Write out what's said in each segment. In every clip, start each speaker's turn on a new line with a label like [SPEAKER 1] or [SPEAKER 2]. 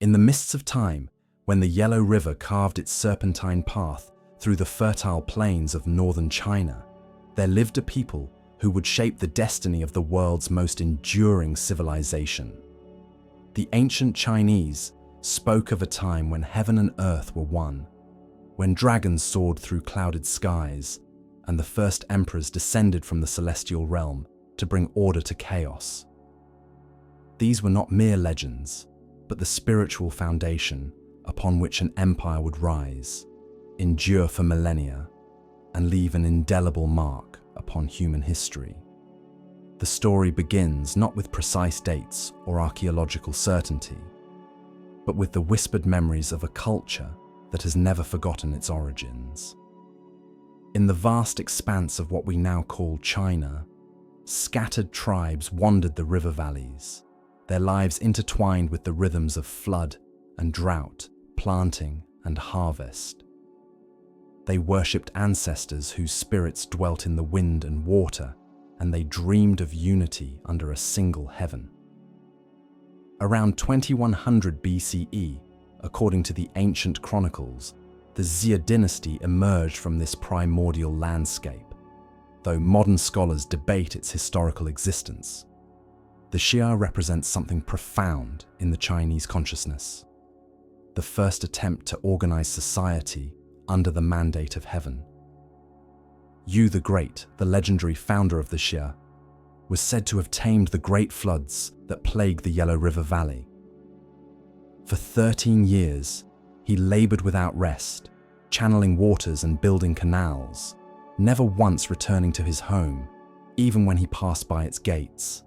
[SPEAKER 1] In the mists of time, when the Yellow River carved its serpentine path through the fertile plains of northern China, there lived a people who would shape the destiny of the world's most enduring civilization. The ancient Chinese spoke of a time when heaven and earth were one, when dragons soared through clouded skies, and the first emperors descended from the celestial realm to bring order to chaos. These were not mere legends, but the spiritual foundation upon which an empire would rise, endure for millennia, and leave an indelible mark upon human history. The story begins not with precise dates or archaeological certainty, but with the whispered memories of a culture that has never forgotten its origins. In the vast expanse of what we now call China, scattered tribes wandered the river valleys, their lives intertwined with the rhythms of flood and drought, planting and harvest. They worshipped ancestors whose spirits dwelt in the wind and water, and they dreamed of unity under a single heaven. Around 2100 BCE, according to the ancient chronicles, the Zhou dynasty emerged from this primordial landscape, though modern scholars debate its historical existence. The Xia represents something profound in the Chinese consciousness. The first attempt to organize society under the mandate of heaven. Yu the Great, the legendary founder of the Xia, was said to have tamed the great floods that plagued the Yellow River Valley. For 13 years, he labored without rest, channeling waters and building canals, never once returning to his home, even when he passed by its gates.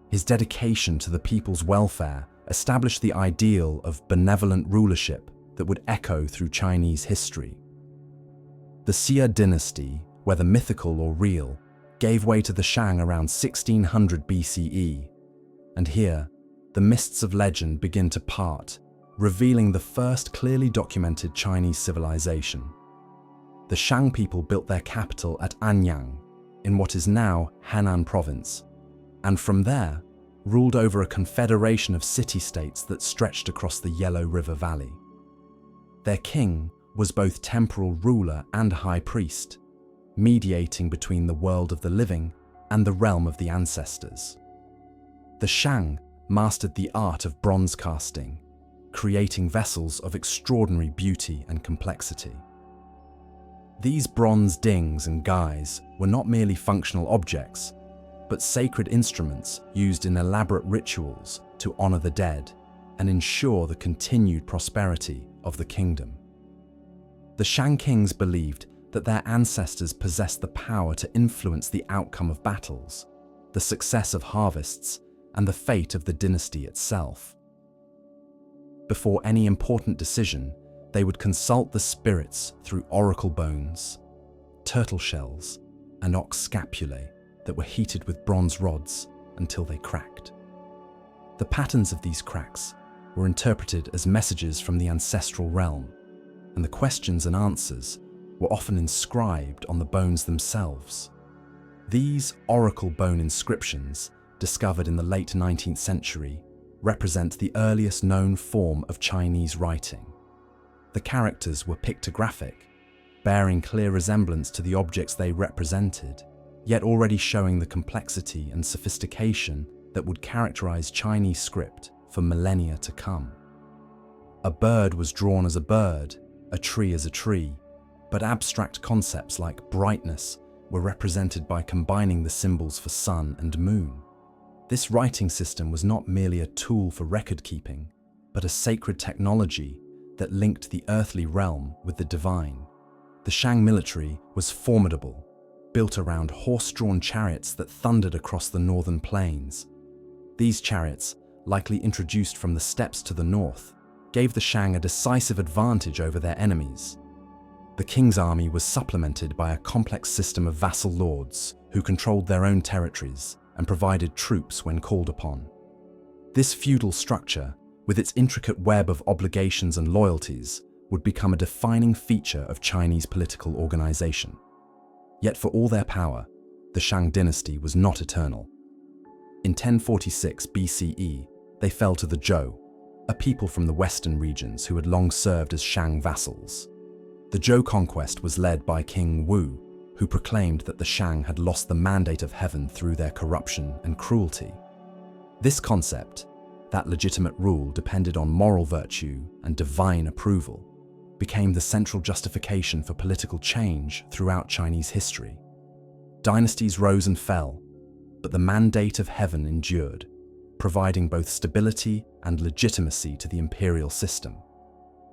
[SPEAKER 1] His dedication to the people's welfare established the ideal of benevolent rulership that would echo through Chinese history. The Xia dynasty, whether mythical or real, gave way to the Shang around 1600 BCE, and here, the mists of legend begin to part, revealing the first clearly documented Chinese civilization. The Shang people built their capital at Anyang, in what is now Henan province, and from there, ruled over a confederation of city-states that stretched across the Yellow River Valley. Their king was both temporal ruler and high priest, mediating between the world of the living and the realm of the ancestors. The Shang mastered the art of bronze casting, creating vessels of extraordinary beauty and complexity. These bronze dings and guys were not merely functional objects, but sacred instruments used in elaborate rituals to honor the dead and ensure the continued prosperity of the kingdom. The Shang kings believed that their ancestors possessed the power to influence the outcome of battles, the success of harvests, and the fate of the dynasty itself. Before any important decision, they would consult the spirits through oracle bones, turtle shells, and ox scapulae that were heated with bronze rods until they cracked. The patterns of these cracks were interpreted as messages from the ancestral realm, and the questions and answers were often inscribed on the bones themselves. These oracle bone inscriptions, discovered in the late 19th century, represent the earliest known form of Chinese writing. The characters were pictographic, bearing clear resemblance to the objects they represented, yet already showing the complexity and sophistication that would characterize Chinese script for millennia to come. A bird was drawn as a bird, a tree as a tree, but abstract concepts like brightness were represented by combining the symbols for sun and moon. This writing system was not merely a tool for record-keeping, but a sacred technology that linked the earthly realm with the divine. The Shang military was formidable, built around horse-drawn chariots that thundered across the northern plains. These chariots, likely introduced from the steppes to the north, gave the Shang a decisive advantage over their enemies. The king's army was supplemented by a complex system of vassal lords who controlled their own territories and provided troops when called upon. This feudal structure, with its intricate web of obligations and loyalties, would become a defining feature of Chinese political organization. Yet for all their power, the Shang dynasty was not eternal. In 1046 BCE, they fell to the Zhou, a people from the western regions who had long served as Shang vassals. The Zhou conquest was led by King Wu, who proclaimed that the Shang had lost the mandate of heaven through their corruption and cruelty. This concept, that legitimate rule depended on moral virtue and divine approval, became the central justification for political change throughout Chinese history. Dynasties rose and fell, but the mandate of heaven endured, providing both stability and legitimacy to the imperial system.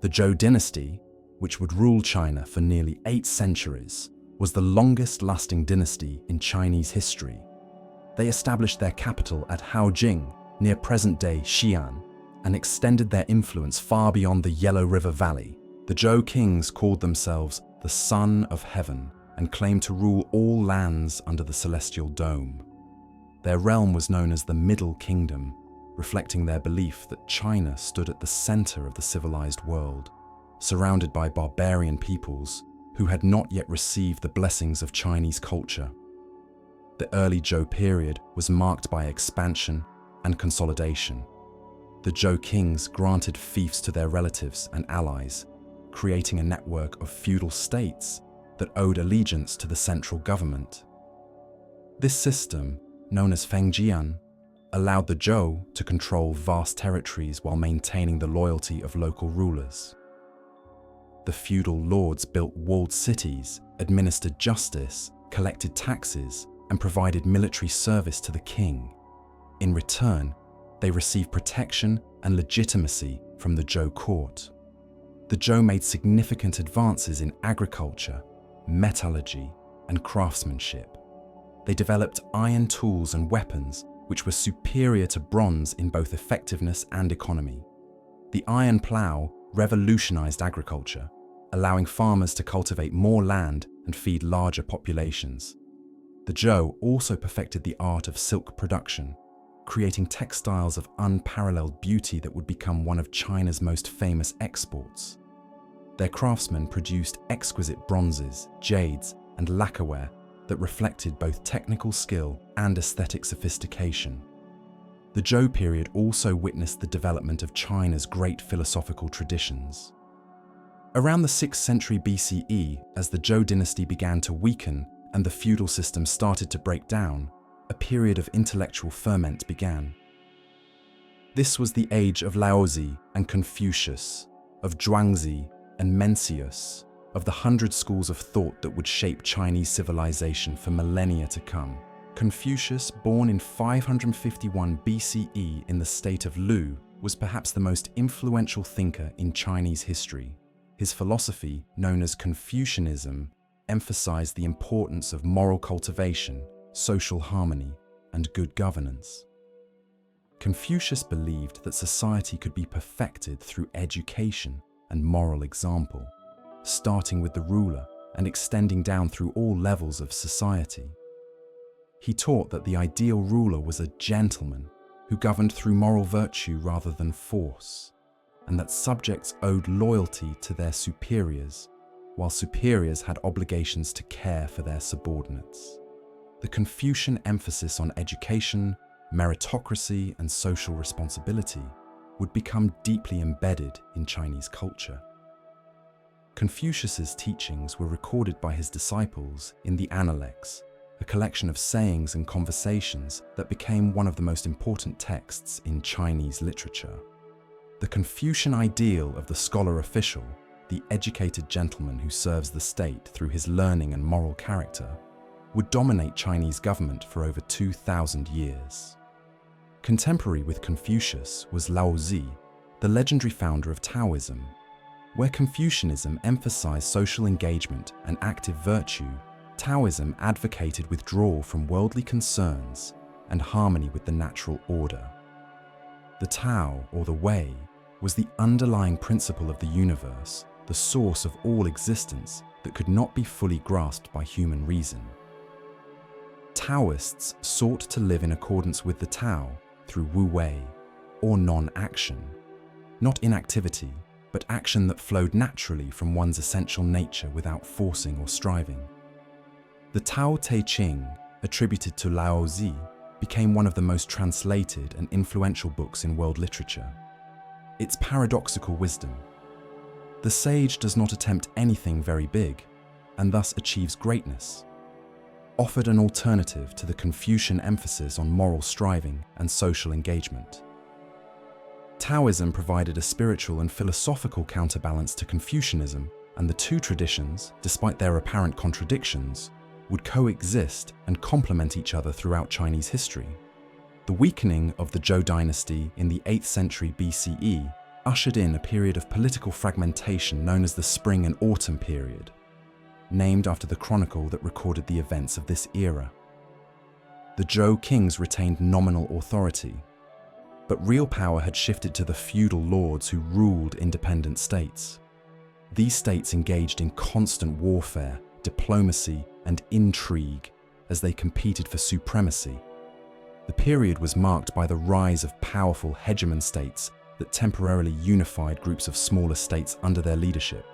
[SPEAKER 1] The Zhou dynasty, which would rule China for nearly 8 centuries, was the longest-lasting dynasty in Chinese history. They established their capital at Haojing, near present-day Xi'an, and extended their influence far beyond the Yellow River Valley. The Zhou kings called themselves the Son of Heaven and claimed to rule all lands under the celestial dome. Their realm was known as the Middle Kingdom, reflecting their belief that China stood at the center of the civilized world, surrounded by barbarian peoples who had not yet received the blessings of Chinese culture. The early Zhou period was marked by expansion and consolidation. The Zhou kings granted fiefs to their relatives and allies, creating a network of feudal states that owed allegiance to the central government. This system, known as Fengjian, allowed the Zhou to control vast territories while maintaining the loyalty of local rulers. The feudal lords built walled cities, administered justice, collected taxes, and provided military service to the king. In return, they received protection and legitimacy from the Zhou court. The Zhou made significant advances in agriculture, metallurgy, and craftsmanship. They developed iron tools and weapons which were superior to bronze in both effectiveness and economy. The iron plough revolutionized agriculture, allowing farmers to cultivate more land and feed larger populations. The Zhou also perfected the art of silk production, creating textiles of unparalleled beauty that would become one of China's most famous exports. Their craftsmen produced exquisite bronzes, jades, and lacquerware that reflected both technical skill and aesthetic sophistication. The Zhou period also witnessed the development of China's great philosophical traditions. Around the 6th century BCE, as the Zhou dynasty began to weaken and the feudal system started to break down, a period of intellectual ferment began. This was the age of Laozi and Confucius, of Zhuangzi and Mencius, of the 100 schools of thought that would shape Chinese civilization for millennia to come. Confucius, born in 551 BCE in the state of Lu, was perhaps the most influential thinker in Chinese history. His philosophy, known as Confucianism, emphasized the importance of moral cultivation, social harmony, and good governance. Confucius believed that society could be perfected through education and moral example, starting with the ruler and extending down through all levels of society. He taught that the ideal ruler was a gentleman who governed through moral virtue rather than force, and that subjects owed loyalty to their superiors, while superiors had obligations to care for their subordinates. The Confucian emphasis on education, meritocracy, and social responsibility would become deeply embedded in Chinese culture. Confucius's teachings were recorded by his disciples in the Analects, a collection of sayings and conversations that became one of the most important texts in Chinese literature. The Confucian ideal of the scholar official, the educated gentleman who serves the state through his learning and moral character, would dominate Chinese government for over 2,000 years. Contemporary with Confucius was Laozi, the legendary founder of Taoism. Where Confucianism emphasized social engagement and active virtue, Taoism advocated withdrawal from worldly concerns and harmony with the natural order. The Tao, or the Way, was the underlying principle of the universe, the source of all existence that could not be fully grasped by human reason. Taoists sought to live in accordance with the Tao through Wu Wei, or non-action, not inactivity, but action that flowed naturally from one's essential nature without forcing or striving. The Tao Te Ching, attributed to Laozi, became one of the most translated and influential books in world literature. Its paradoxical wisdom. The sage does not attempt anything very big, and thus achieves greatness, offered an alternative to the Confucian emphasis on moral striving and social engagement. Taoism provided a spiritual and philosophical counterbalance to Confucianism, and the two traditions, despite their apparent contradictions, would coexist and complement each other throughout Chinese history. The weakening of the Zhou dynasty in the 8th century BCE ushered in a period of political fragmentation known as the Spring and Autumn period, named after the chronicle that recorded the events of this era. The Zhou kings retained nominal authority, but real power had shifted to the feudal lords who ruled independent states. These states engaged in constant warfare, diplomacy, and intrigue as they competed for supremacy. The period was marked by the rise of powerful hegemon states that temporarily unified groups of smaller states under their leadership.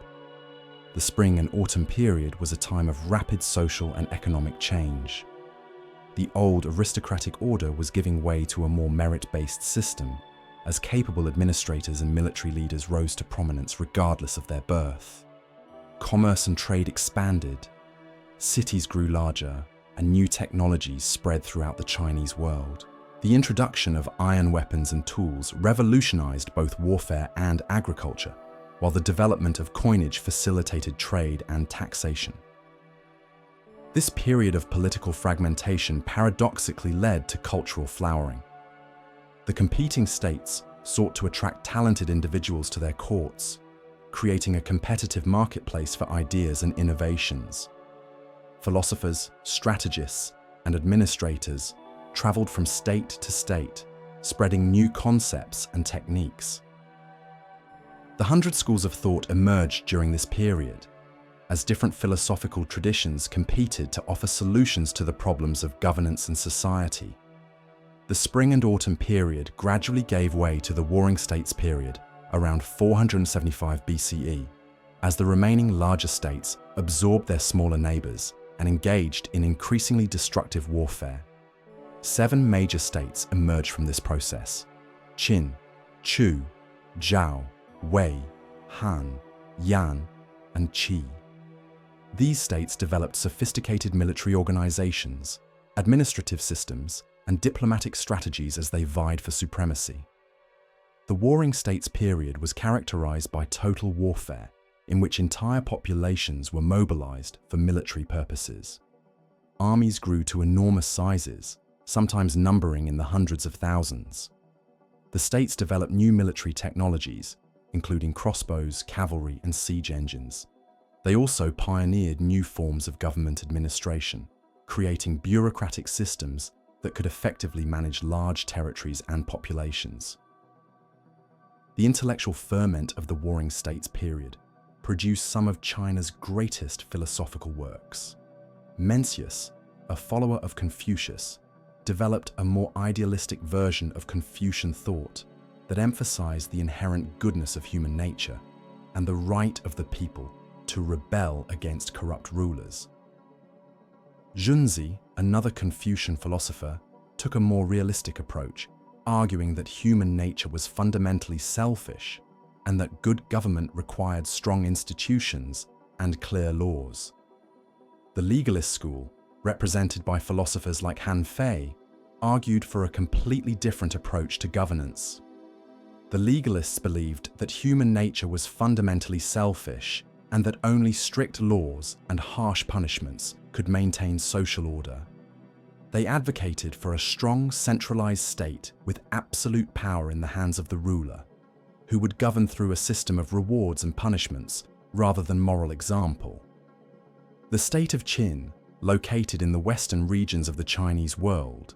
[SPEAKER 1] The Spring and Autumn period was a time of rapid social and economic change. The old aristocratic order was giving way to a more merit-based system, as capable administrators and military leaders rose to prominence regardless of their birth. Commerce and trade expanded, cities grew larger, and new technologies spread throughout the Chinese world. The introduction of iron weapons and tools revolutionized both warfare and agriculture, while the development of coinage facilitated trade and taxation. This period of political fragmentation paradoxically led to cultural flowering. The competing states sought to attract talented individuals to their courts, creating a competitive marketplace for ideas and innovations. Philosophers, strategists, and administrators traveled from state to state, spreading new concepts and techniques. The 100 schools of thought emerged during this period, as different philosophical traditions competed to offer solutions to the problems of governance and society. The Spring and Autumn period gradually gave way to the Warring States period around 475 BCE, as the remaining larger states absorbed their smaller neighbors and engaged in increasingly destructive warfare. 7 major states emerged from this process: Qin, Chu, Zhou, Wei, Han, Yan, and Qi. These states developed sophisticated military organizations, administrative systems, and diplomatic strategies as they vied for supremacy. The Warring States period was characterized by total warfare, in which entire populations were mobilized for military purposes. Armies grew to enormous sizes, sometimes numbering in the hundreds of thousands. The states developed new military technologies, including crossbows, cavalry, and siege engines. They also pioneered new forms of government administration, creating bureaucratic systems that could effectively manage large territories and populations. The intellectual ferment of the Warring States period produced some of China's greatest philosophical works. Mencius, a follower of Confucius, developed a more idealistic version of Confucian thought that emphasized the inherent goodness of human nature and the right of the people to rebel against corrupt rulers. Zhou, another Confucian philosopher, took a more realistic approach, arguing that human nature was fundamentally selfish and that good government required strong institutions and clear laws. The legalist school, represented by philosophers like Han Fei, argued for a completely different approach to governance. The legalists believed that human nature was fundamentally selfish and that only strict laws and harsh punishments could maintain social order. They advocated for a strong, centralized state with absolute power in the hands of the ruler, who would govern through a system of rewards and punishments rather than moral example. The state of Qin, located in the western regions of the Chinese world,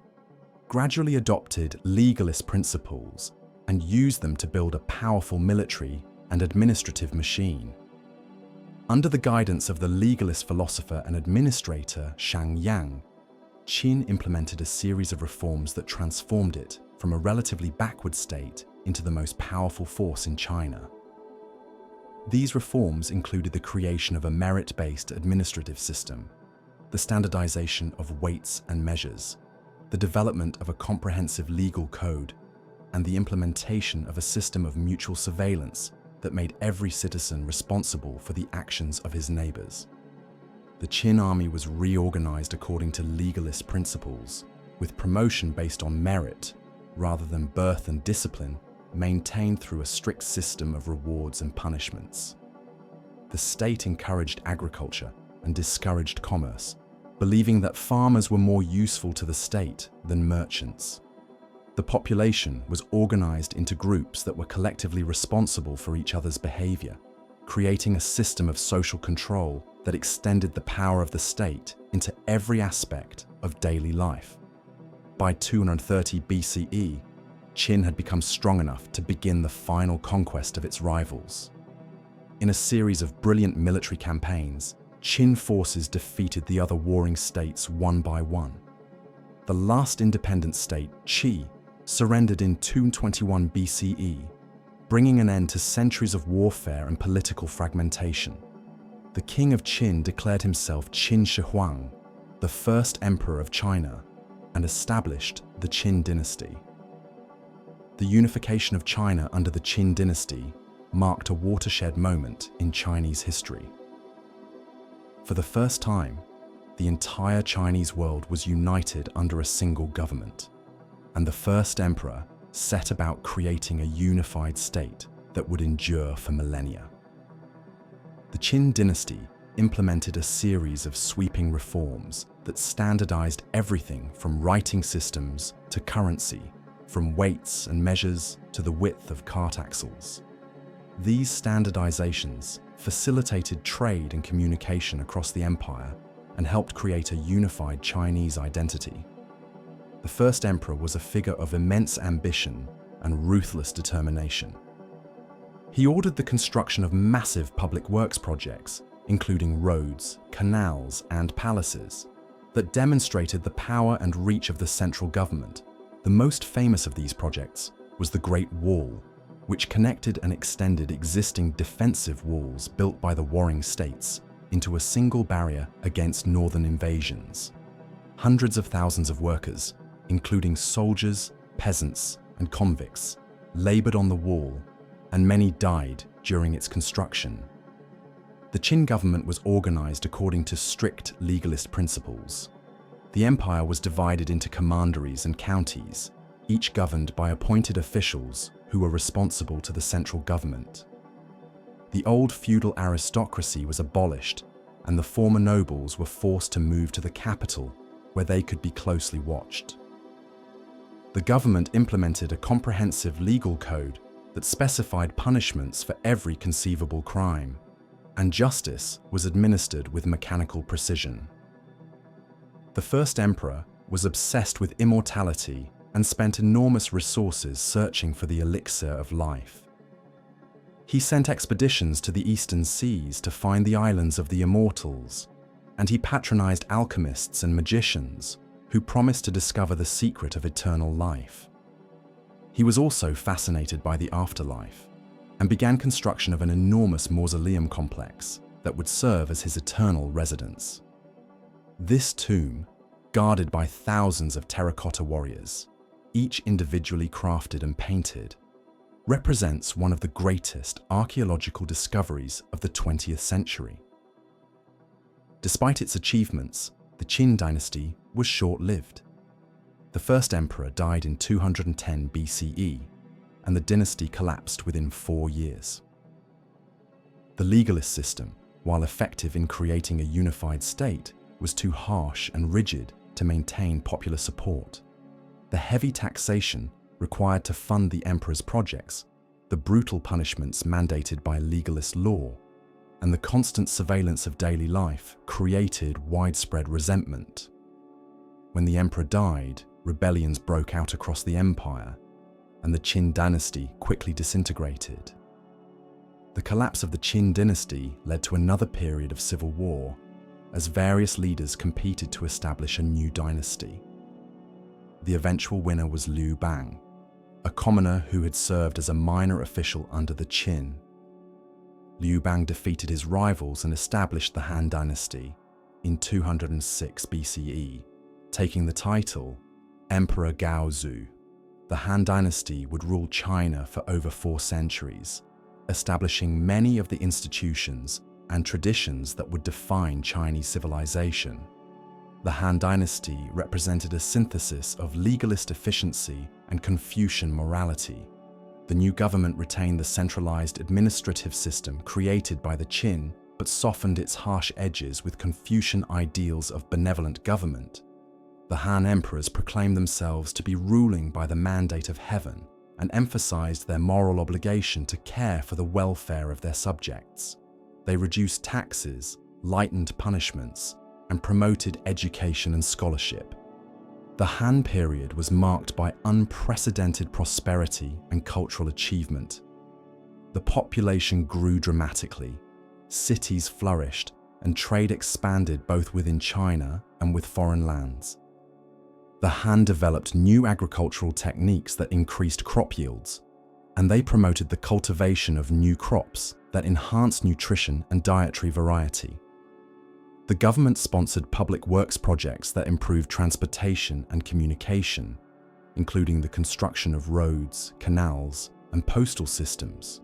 [SPEAKER 1] gradually adopted legalist principles and used them to build a powerful military and administrative machine. Under the guidance of the legalist philosopher and administrator Shang, Qin implemented a series of reforms that transformed it from a relatively backward state into the most powerful force in China. These reforms included the creation of a merit-based administrative system, the standardization of weights and measures, the development of a comprehensive legal code, and the implementation of a system of mutual surveillance that made every citizen responsible for the actions of his neighbors. The Qin army was reorganized according to legalist principles, with promotion based on merit rather than birth and discipline maintained through a strict system of rewards and punishments. The state encouraged agriculture and discouraged commerce, believing that farmers were more useful to the state than merchants. The population was organized into groups that were collectively responsible for each other's behavior, creating a system of social control that extended the power of the state into every aspect of daily life. By 230 BCE, Qin had become strong enough to begin the final conquest of its rivals. In a series of brilliant military campaigns, Qin forces defeated the other warring states one by one. The last independent state, Qi, surrendered in 221 BCE, bringing an end to centuries of warfare and political fragmentation. The king of Qin declared himself Qin Shi Huang, the first emperor of China, and established the Qin dynasty. The unification of China under the Qin dynasty marked a watershed moment in Chinese history. For the first time, the entire Chinese world was united under a single government, and the first emperor set about creating a unified state that would endure for millennia. The Qin dynasty implemented a series of sweeping reforms that standardized everything from writing systems to currency, from weights and measures to the width of cart axles. These standardizations facilitated trade and communication across the empire and helped create a unified Chinese identity. The first emperor was a figure of immense ambition and ruthless determination. He ordered the construction of massive public works projects, including roads, canals, and palaces, that demonstrated the power and reach of the central government. The most famous of these projects was the Great Wall, which connected and extended existing defensive walls built by the warring states into a single barrier against northern invasions. Hundreds of thousands of workers, including soldiers, peasants, and convicts, labored on the wall, and many died during its construction. The Qin government was organized according to strict legalist principles. The empire was divided into commanderies and counties, each governed by appointed officials who were responsible to the central government. The old feudal aristocracy was abolished, and the former nobles were forced to move to the capital, where they could be closely watched. The government implemented a comprehensive legal code that specified punishments for every conceivable crime, and justice was administered with mechanical precision. The first emperor was obsessed with immortality and spent enormous resources searching for the elixir of life. He sent expeditions to the eastern seas to find the islands of the immortals, and he patronized alchemists and magicians who promised to discover the secret of eternal life. He was also fascinated by the afterlife and began construction of an enormous mausoleum complex that would serve as his eternal residence. This tomb, guarded by thousands of terracotta warriors, each individually crafted and painted, represents one of the greatest archaeological discoveries of the 20th century. Despite its achievements, the Qin dynasty was short-lived. The first emperor died in 210 BCE, and the dynasty collapsed within 4 years. The legalist system, while effective in creating a unified state, was too harsh and rigid to maintain popular support. The heavy taxation required to fund the emperor's projects, the brutal punishments mandated by legalist law, and the constant surveillance of daily life created widespread resentment. When the emperor died, rebellions broke out across the empire, and the Qin dynasty quickly disintegrated. The collapse of the Qin dynasty led to another period of civil war, as various leaders competed to establish a new dynasty. The eventual winner was Liu Bang, a commoner who had served as a minor official under the Qin. Liu Bang defeated his rivals and established the Han dynasty in 206 BCE, taking the title Emperor Gaozu. The Han Dynasty would rule China for over 4 centuries, establishing many of the institutions and traditions that would define Chinese civilization. The Han Dynasty represented a synthesis of legalist efficiency and Confucian morality. The new government retained the centralized administrative system created by the Qin, but softened its harsh edges with Confucian ideals of benevolent government. The Han emperors proclaimed themselves to be ruling by the mandate of heaven and emphasized their moral obligation to care for the welfare of their subjects. They reduced taxes, lightened punishments, and promoted education and scholarship. The Han period was marked by unprecedented prosperity and cultural achievement. The population grew dramatically, cities flourished, and trade expanded both within China and with foreign lands. The Han developed new agricultural techniques that increased crop yields, and they promoted the cultivation of new crops that enhanced nutrition and dietary variety. The government sponsored public works projects that improved transportation and communication, including the construction of roads, canals, and postal systems.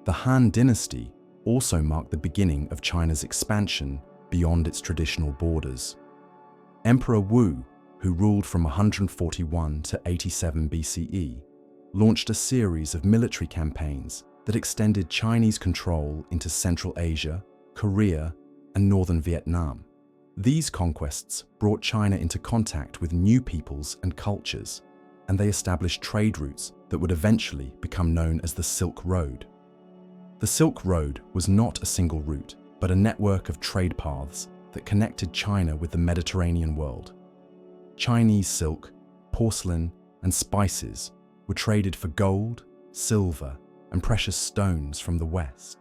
[SPEAKER 1] The Han dynasty also marked the beginning of China's expansion beyond its traditional borders. Emperor Wu, who ruled from 141 to 87 BCE, launched a series of military campaigns that extended Chinese control into Central Asia, Korea, and northern Vietnam. These conquests brought China into contact with new peoples and cultures, and they established trade routes that would eventually become known as the Silk Road. The Silk Road was not a single route, but a network of trade paths that connected China with the Mediterranean world. Chinese silk, porcelain, and spices were traded for gold, silver, and precious stones from the West.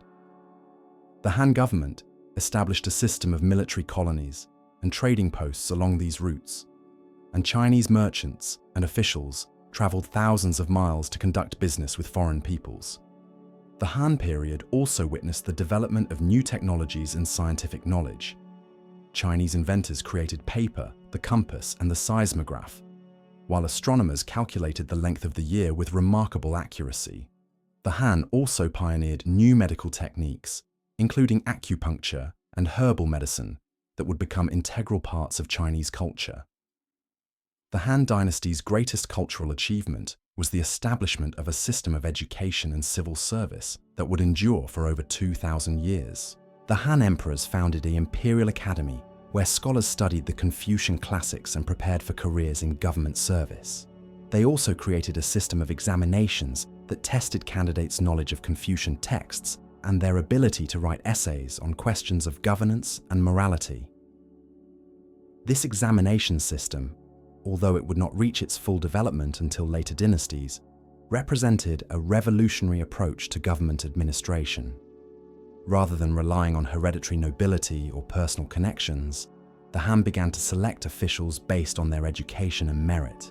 [SPEAKER 1] The Han government established a system of military colonies and trading posts along these routes, and Chinese merchants and officials traveled thousands of miles to conduct business with foreign peoples. The Han period also witnessed the development of new technologies and scientific knowledge. Chinese inventors created paper, the compass, and the seismograph, while astronomers calculated the length of the year with remarkable accuracy. The Han also pioneered new medical techniques, including acupuncture and herbal medicine, that would become integral parts of Chinese culture. The Han dynasty's greatest cultural achievement was the establishment of a system of education and civil service that would endure for over 2,000 years. The Han emperors founded the Imperial Academy, where scholars studied the Confucian classics and prepared for careers in government service. They also created a system of examinations that tested candidates' knowledge of Confucian texts and their ability to write essays on questions of governance and morality. This examination system, although it would not reach its full development until later dynasties, represented a revolutionary approach to government administration. Rather than relying on hereditary nobility or personal connections, the Han began to select officials based on their education and merit.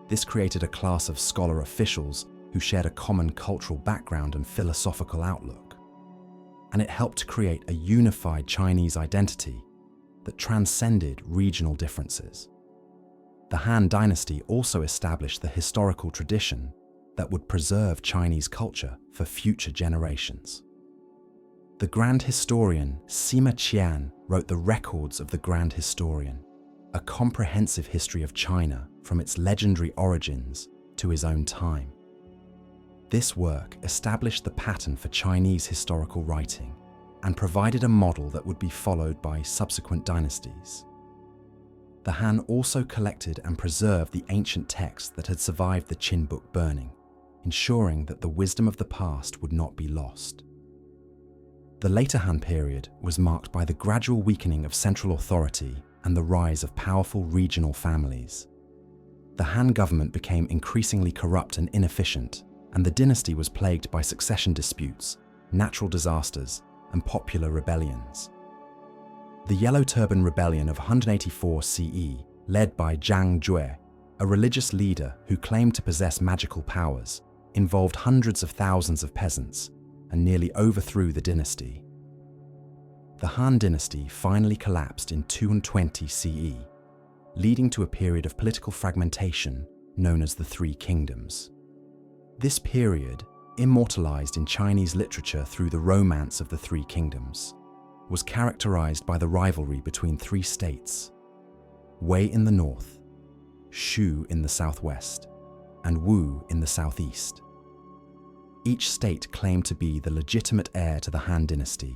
[SPEAKER 1] This created a class of scholar officials who shared a common cultural background and philosophical outlook. And it helped to create a unified Chinese identity that transcended regional differences. The Han dynasty also established the historical tradition that would preserve Chinese culture for future generations. The Grand Historian Sima Qian wrote the Records of the Grand Historian, a comprehensive history of China from its legendary origins to his own time. This work established the pattern for Chinese historical writing and provided a model that would be followed by subsequent dynasties. The Han also collected and preserved the ancient texts that had survived the Qin book burning, ensuring that the wisdom of the past would not be lost. The later Han period was marked by the gradual weakening of central authority and the rise of powerful regional families. The Han government became increasingly corrupt and inefficient, and the dynasty was plagued by succession disputes, natural disasters, and popular rebellions. The Yellow Turban Rebellion of 184 CE, led by Zhang, a religious leader who claimed to possess magical powers, involved hundreds of thousands of peasants and nearly overthrew the dynasty. The Han dynasty finally collapsed in 220 CE, leading to a period of political fragmentation known as the Three Kingdoms. This period, immortalized in Chinese literature through the romance of the Three Kingdoms, was characterized by the rivalry between three states: Wei in the north, Shu in the southwest, and Wu in the southeast. Each state claimed to be the legitimate heir to the Han dynasty,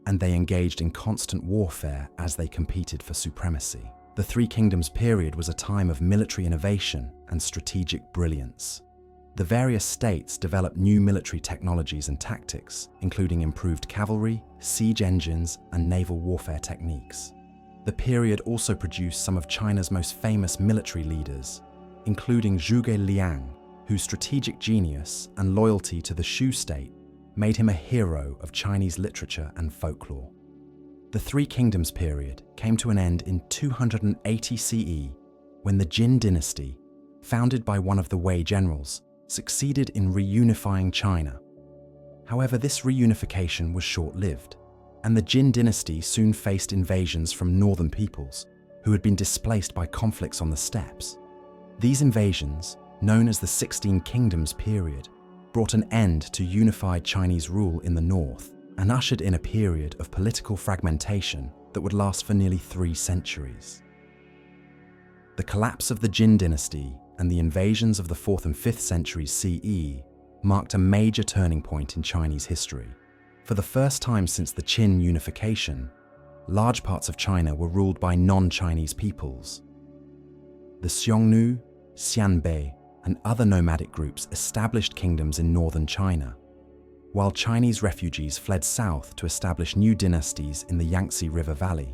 [SPEAKER 1] and they engaged in constant warfare as they competed for supremacy. The Three Kingdoms period was a time of military innovation and strategic brilliance. The various states developed new military technologies and tactics, including improved cavalry, siege engines, and naval warfare techniques. The period also produced some of China's most famous military leaders, including Zhuge Liang, whose strategic genius and loyalty to the Shu state made him a hero of Chinese literature and folklore. The Three Kingdoms period came to an end in 280 CE when the Jin dynasty, founded by one of the Wei generals, succeeded in reunifying China. However, this reunification was short-lived, and the Jin dynasty soon faced invasions from northern peoples who had been displaced by conflicts on the steppes. These invasions, known as the 16 Kingdoms period, brought an end to unified Chinese rule in the north and ushered in a period of political fragmentation that would last for nearly 3 centuries. The collapse of the Jin dynasty and the invasions of the 4th and 5th centuries CE marked a major turning point in Chinese history. For the first time since the Qin unification, large parts of China were ruled by non-Chinese peoples. The Xiongnu, Xianbei, and other nomadic groups established kingdoms in northern China, while Chinese refugees fled south to establish new dynasties in the Yangtze River Valley.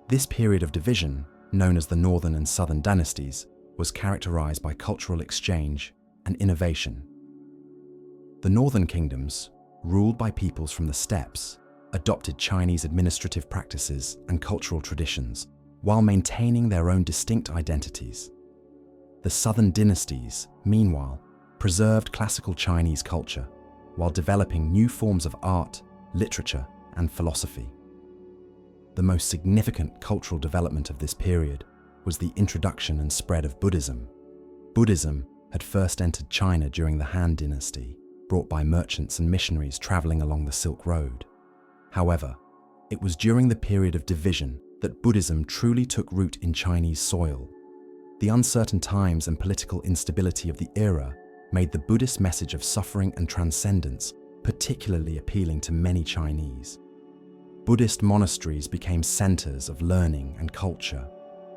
[SPEAKER 1] This period of division, known as the Northern and Southern dynasties, was characterized by cultural exchange and innovation. The northern kingdoms, ruled by peoples from the steppes, adopted Chinese administrative practices and cultural traditions while maintaining their own distinct identities. The southern dynasties, meanwhile, preserved classical Chinese culture while developing new forms of art, literature, and philosophy. The most significant cultural development of this period was the introduction and spread of Buddhism. Buddhism had first entered China during the Han dynasty, brought by merchants and missionaries traveling along the Silk Road. However, it was during the period of division that Buddhism truly took root in Chinese soil. The uncertain times and political instability of the era made the Buddhist message of suffering and transcendence particularly appealing to many Chinese. Buddhist monasteries became centers of learning and culture,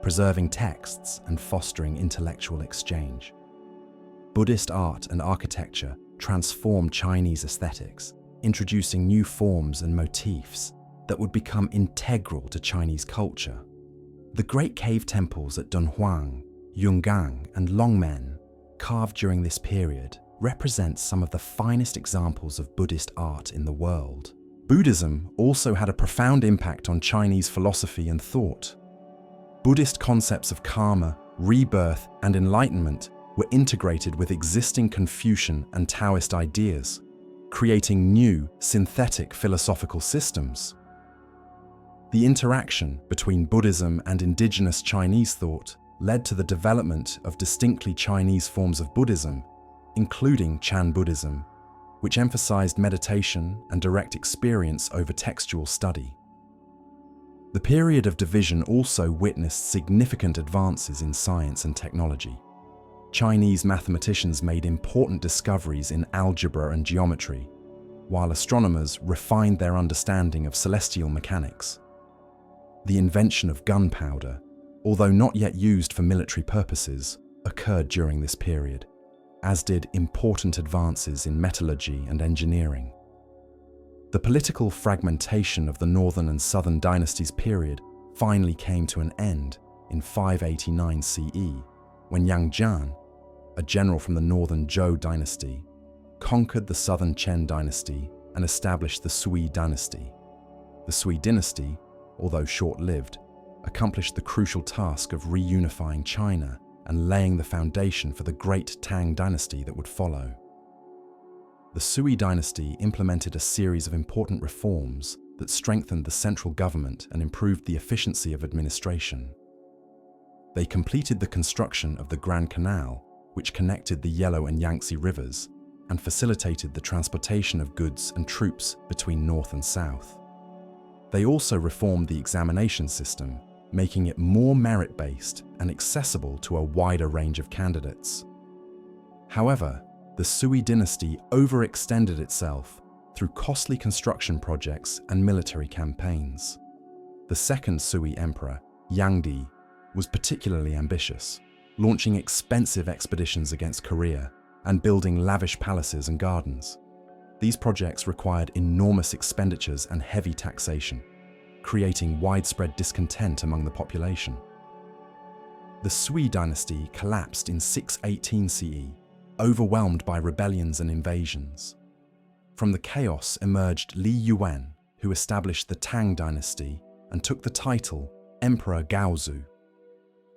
[SPEAKER 1] preserving texts and fostering intellectual exchange. Buddhist art and architecture transformed Chinese aesthetics, introducing new forms and motifs that would become integral to Chinese culture. The great cave temples at Dunhuang, Yungang, and Longmen, carved during this period, represent some of the finest examples of Buddhist art in the world. Buddhism also had a profound impact on Chinese philosophy and thought. Buddhist concepts of karma, rebirth, and enlightenment were integrated with existing Confucian and Taoist ideas, creating new, synthetic philosophical systems. The interaction between Buddhism and indigenous Chinese thought led to the development of distinctly Chinese forms of Buddhism, including Chan Buddhism, which emphasized meditation and direct experience over textual study. The period of division also witnessed significant advances in science and technology. Chinese mathematicians made important discoveries in algebra and geometry, while astronomers refined their understanding of celestial mechanics. The invention of gunpowder, although not yet used for military purposes, occurred during this period, as did important advances in metallurgy and engineering. The political fragmentation of the Northern and Southern dynasties period finally came to an end in 589 CE, when Yang Jian, a general from the Northern Zhou dynasty, conquered the Southern Chen dynasty and established the Sui dynasty. The Sui dynasty, although short-lived, accomplished the crucial task of reunifying China and laying the foundation for the great Tang dynasty that would follow. The Sui dynasty implemented a series of important reforms that strengthened the central government and improved the efficiency of administration. They completed the construction of the Grand Canal, which connected the Yellow and Yangtze rivers and facilitated the transportation of goods and troops between north and south. They also reformed the examination system, making it more merit-based and accessible to a wider range of candidates. However, the Sui dynasty overextended itself through costly construction projects and military campaigns. The second Sui emperor, Yang, was particularly ambitious, launching expensive expeditions against Korea and building lavish palaces and gardens. These projects required enormous expenditures and heavy taxation, creating widespread discontent among the population. The Sui dynasty collapsed in 618 CE, overwhelmed by rebellions and invasions. From the chaos emerged Li Yuan, who established the Tang dynasty and took the title Emperor Gaozu.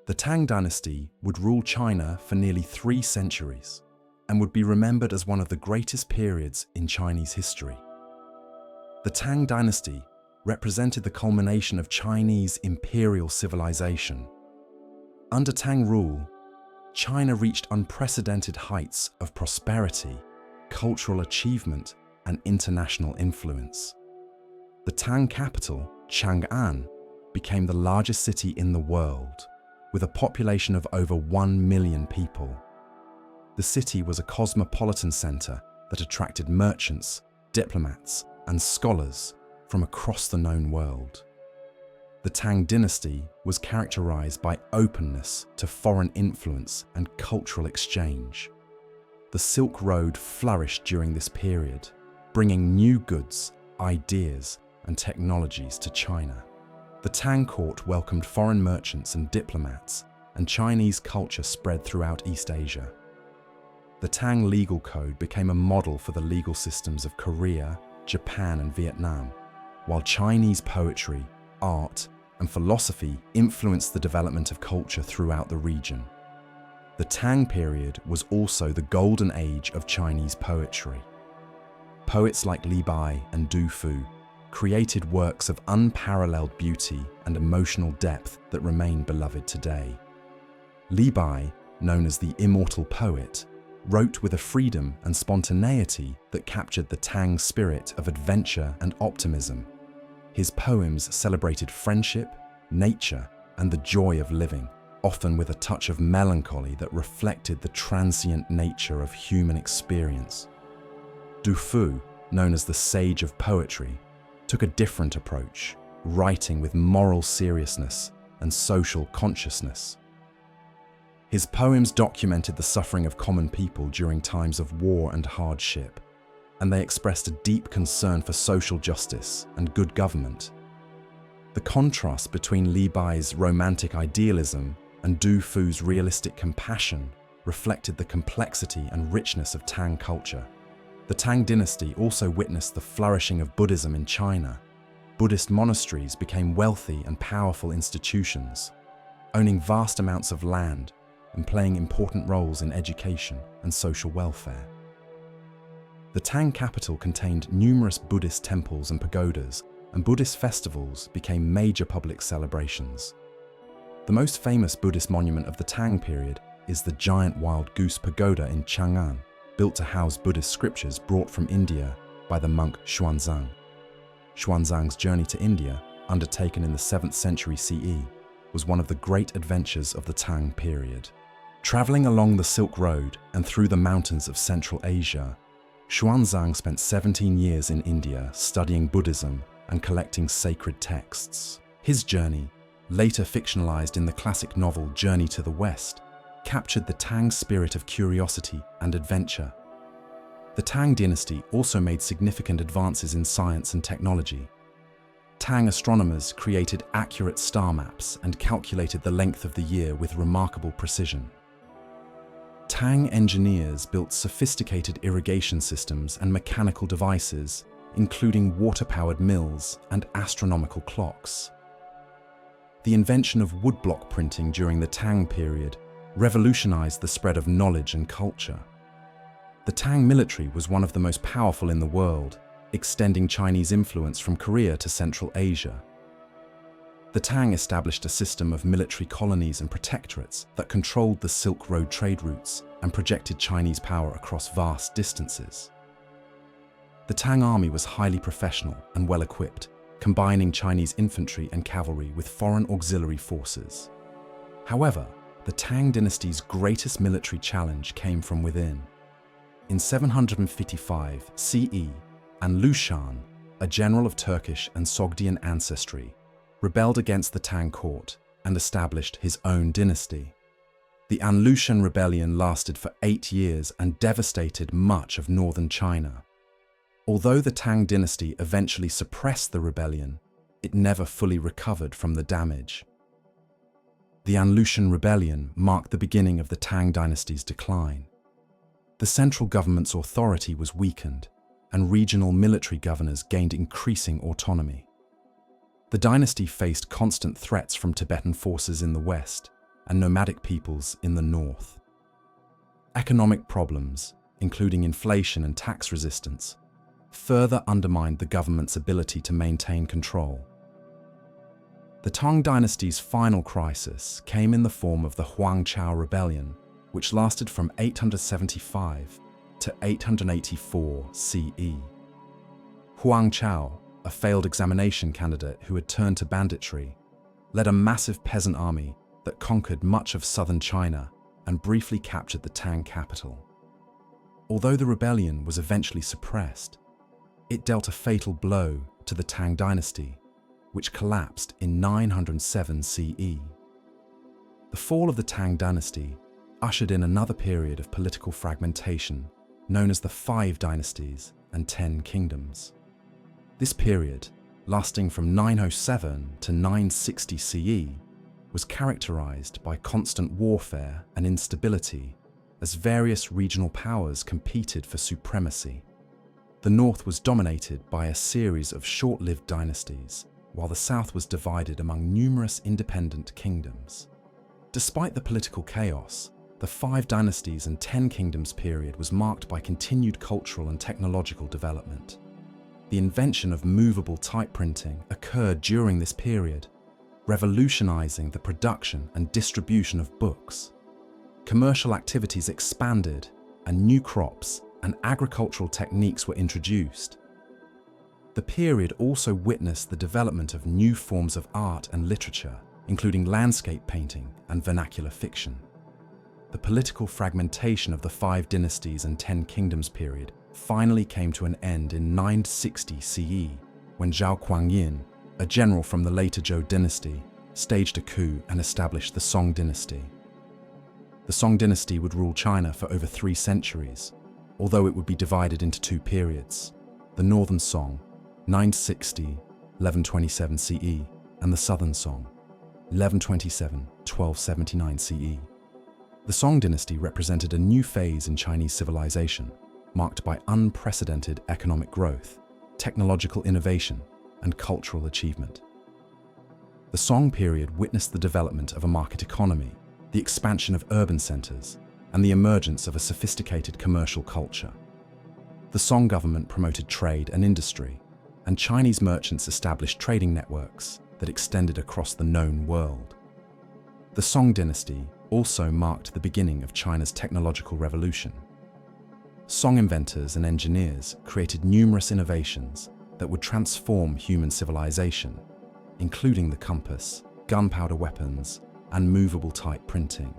[SPEAKER 1] The Tang dynasty would rule China for nearly 3 centuries and would be remembered as one of the greatest periods in Chinese history. The Tang dynasty represented the culmination of Chinese imperial civilization. Under Tang rule, China reached unprecedented heights of prosperity, cultural achievement, and international influence. The Tang capital, Chang'an, became the largest city in the world, with a population of over 1 million people. The city was a cosmopolitan center that attracted merchants, diplomats, and scholars from across the known world. The Tang dynasty was characterized by openness to foreign influence and cultural exchange. The Silk Road flourished during this period, bringing new goods, ideas, and technologies to China. The Tang court welcomed foreign merchants and diplomats, and Chinese culture spread throughout East Asia. The Tang legal code became a model for the legal systems of Korea, Japan, and Vietnam, while Chinese poetry, art, and philosophy influenced the development of culture throughout the region. The Tang period was also the golden age of Chinese poetry. Poets like Li Bai and Du Fu created works of unparalleled beauty and emotional depth that remain beloved today. Li Bai, known as the immortal poet, wrote with a freedom and spontaneity that captured the Tang spirit of adventure and optimism. His poems celebrated friendship, nature, and the joy of living, often with a touch of melancholy that reflected the transient nature of human experience. Du Fu, known as the sage of poetry, took a different approach, writing with moral seriousness and social consciousness. His poems documented the suffering of common people during times of war and hardship, and they expressed a deep concern for social justice and good government. The contrast between Li Bai's romantic idealism and Du Fu's realistic compassion reflected the complexity and richness of Tang culture. The Tang dynasty also witnessed the flourishing of Buddhism in China. Buddhist monasteries became wealthy and powerful institutions, owning vast amounts of land and playing important roles in education and social welfare. The Tang capital contained numerous Buddhist temples and pagodas, and Buddhist festivals became major public celebrations. The most famous Buddhist monument of the Tang period is the giant wild goose pagoda in Chang'an, built to house Buddhist scriptures brought from India by the monk Xuanzang. Xuanzang's journey to India, undertaken in the 7th century CE, was one of the great adventures of the Tang period. Traveling along the Silk Road and through the mountains of Central Asia, Xuanzang spent 17 years in India studying Buddhism and collecting sacred texts. His journey, later fictionalized in the classic novel Journey to the West, captured the Tang spirit of curiosity and adventure. The Tang dynasty also made significant advances in science and technology. Tang astronomers created accurate star maps and calculated the length of the year with remarkable precision. Tang engineers built sophisticated irrigation systems and mechanical devices, including water-powered mills and astronomical clocks. The invention of woodblock printing during the Tang period revolutionized the spread of knowledge and culture. The Tang military was one of the most powerful in the world, extending Chinese influence from Korea to Central Asia. The Tang established a system of military colonies and protectorates that controlled the Silk Road trade routes and projected Chinese power across vast distances. The Tang army was highly professional and well-equipped, combining Chinese infantry and cavalry with foreign auxiliary forces. However, the Tang dynasty's greatest military challenge came from within. In 755 CE, Shan, a general of Turkish and Sogdian ancestry, rebelled against the Tang court and established his own dynasty. The Shan rebellion lasted for 8 years and devastated much of northern China. Although the Tang dynasty eventually suppressed the rebellion, it never fully recovered from the damage. The Shan rebellion marked the beginning of the Tang dynasty's decline. The central government's authority was weakened, and regional military governors gained increasing autonomy. The dynasty faced constant threats from Tibetan forces in the west and nomadic peoples in the north. Economic problems, including inflation and tax resistance, further undermined the government's ability to maintain control. The Tang dynasty's final crisis came in the form of the Huangchao rebellion, which lasted from 875 to 884 CE. Huangchao, a failed examination candidate who had turned to banditry, led a massive peasant army that conquered much of southern China and briefly captured the Tang capital. Although the rebellion was eventually suppressed, it dealt a fatal blow to the Tang dynasty, which collapsed in 907 CE. The fall of the Tang dynasty ushered in another period of political fragmentation known as the 5 dynasties and 10 kingdoms. This period, lasting from 907 to 960 CE, was characterized by constant warfare and instability as various regional powers competed for supremacy. The north was dominated by a series of short-lived dynasties, while the south was divided among numerous independent kingdoms. Despite the political chaos, the 5 dynasties and 10 kingdoms period was marked by continued cultural and technological development. The invention of movable type printing occurred during this period, revolutionizing the production and distribution of books. Commercial activities expanded, and new crops and agricultural techniques were introduced. The period also witnessed the development of new forms of art and literature, including landscape painting and vernacular fiction. The political fragmentation of the 5 dynasties and 10 kingdoms period finally came to an end in 960 CE, when Zhou Kuangyin, a general from the later Zhou dynasty, staged a coup and established the Song dynasty. The Song dynasty would rule China for over 3 centuries, although it would be divided into 2 periods: the Northern Song, 960–1127 CE, and the Southern Song, 1127–1279 CE. The Song dynasty represented a new phase in Chinese civilization, marked by unprecedented economic growth, technological innovation, and cultural achievement. The Song period witnessed the development of a market economy, the expansion of urban centers, and the emergence of a sophisticated commercial culture. The Song government promoted trade and industry, and Chinese merchants established trading networks that extended across the known world. The Song dynasty also marked the beginning of China's technological revolution. Song inventors and engineers created numerous innovations that would transform human civilization, including the compass, gunpowder weapons, and movable type printing.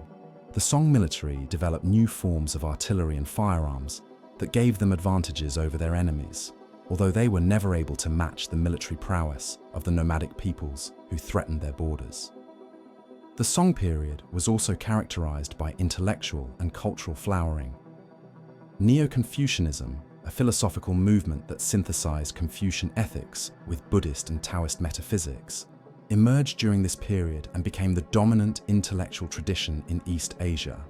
[SPEAKER 1] The Song military developed new forms of artillery and firearms that gave them advantages over their enemies, although they were never able to match the military prowess of the nomadic peoples who threatened their borders. The Song period was also characterized by intellectual and cultural flowering. Neo-Confucianism, a philosophical movement that synthesized Confucian ethics with Buddhist and Taoist metaphysics, emerged during this period and became the dominant intellectual tradition in East Asia.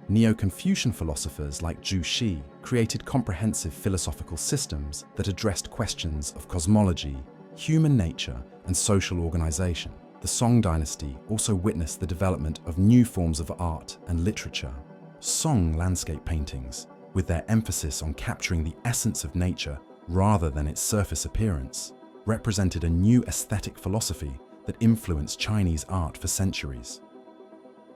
[SPEAKER 1] Neo-Confucian philosophers like Zhou created comprehensive philosophical systems that addressed questions of cosmology, human nature, and social organization. The Song dynasty also witnessed the development of new forms of art and literature. Song landscape paintings, with their emphasis on capturing the essence of nature rather than its surface appearance, represented a new aesthetic philosophy that influenced Chinese art for centuries.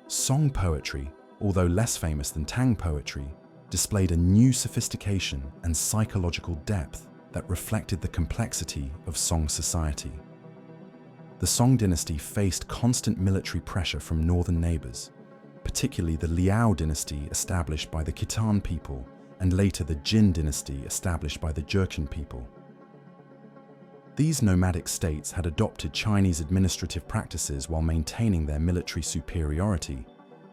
[SPEAKER 1] Song poetry, although less famous than Tang poetry, displayed a new sophistication and psychological depth that reflected the complexity of Song society. The Song dynasty faced constant military pressure from northern neighbors, particularly the Liao dynasty established by the Khitan people and later the Jin dynasty established by the Jurchen people. These nomadic states had adopted Chinese administrative practices while maintaining their military superiority,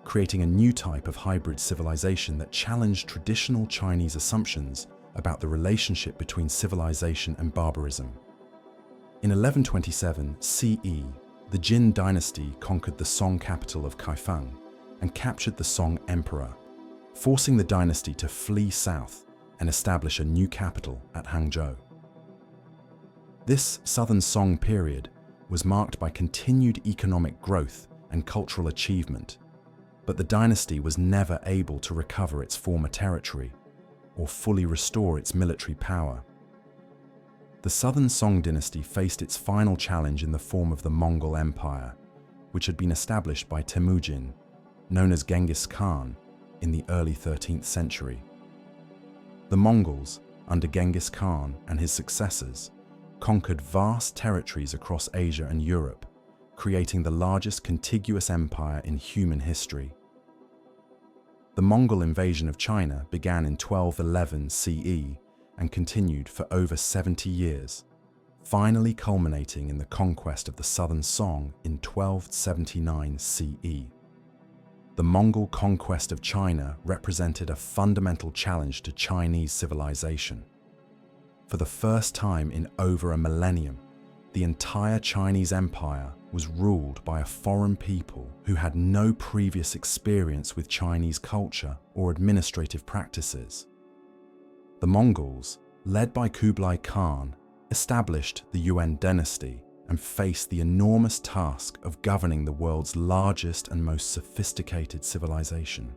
[SPEAKER 1] creating a new type of hybrid civilization that challenged traditional Chinese assumptions about the relationship between civilization and barbarism. In 1127 CE, the Jin dynasty conquered the Song capital of Kaifeng and captured the Song emperor, forcing the dynasty to flee south and establish a new capital at Hangzhou. This southern Song period was marked by continued economic growth and cultural achievement, but the dynasty was never able to recover its former territory or fully restore its military power. The southern Song dynasty faced its final challenge in the form of the Mongol Empire, which had been established by Temujin, known as Genghis Khan, in the early 13th century. The Mongols, under Genghis Khan and his successors, conquered vast territories across Asia and Europe, creating the largest contiguous empire in human history. The Mongol invasion of China began in 1211 CE and continued for over 70 years, finally culminating in the conquest of the southern Song in 1279 CE. The Mongol conquest of China represented a fundamental challenge to Chinese civilization. For the first time in over a millennium, the entire Chinese empire was ruled by a foreign people who had no previous experience with Chinese culture or administrative practices. The Mongols, led by Kublai Khan, established the Yuan dynasty and faced the enormous task of governing the world's largest and most sophisticated civilization.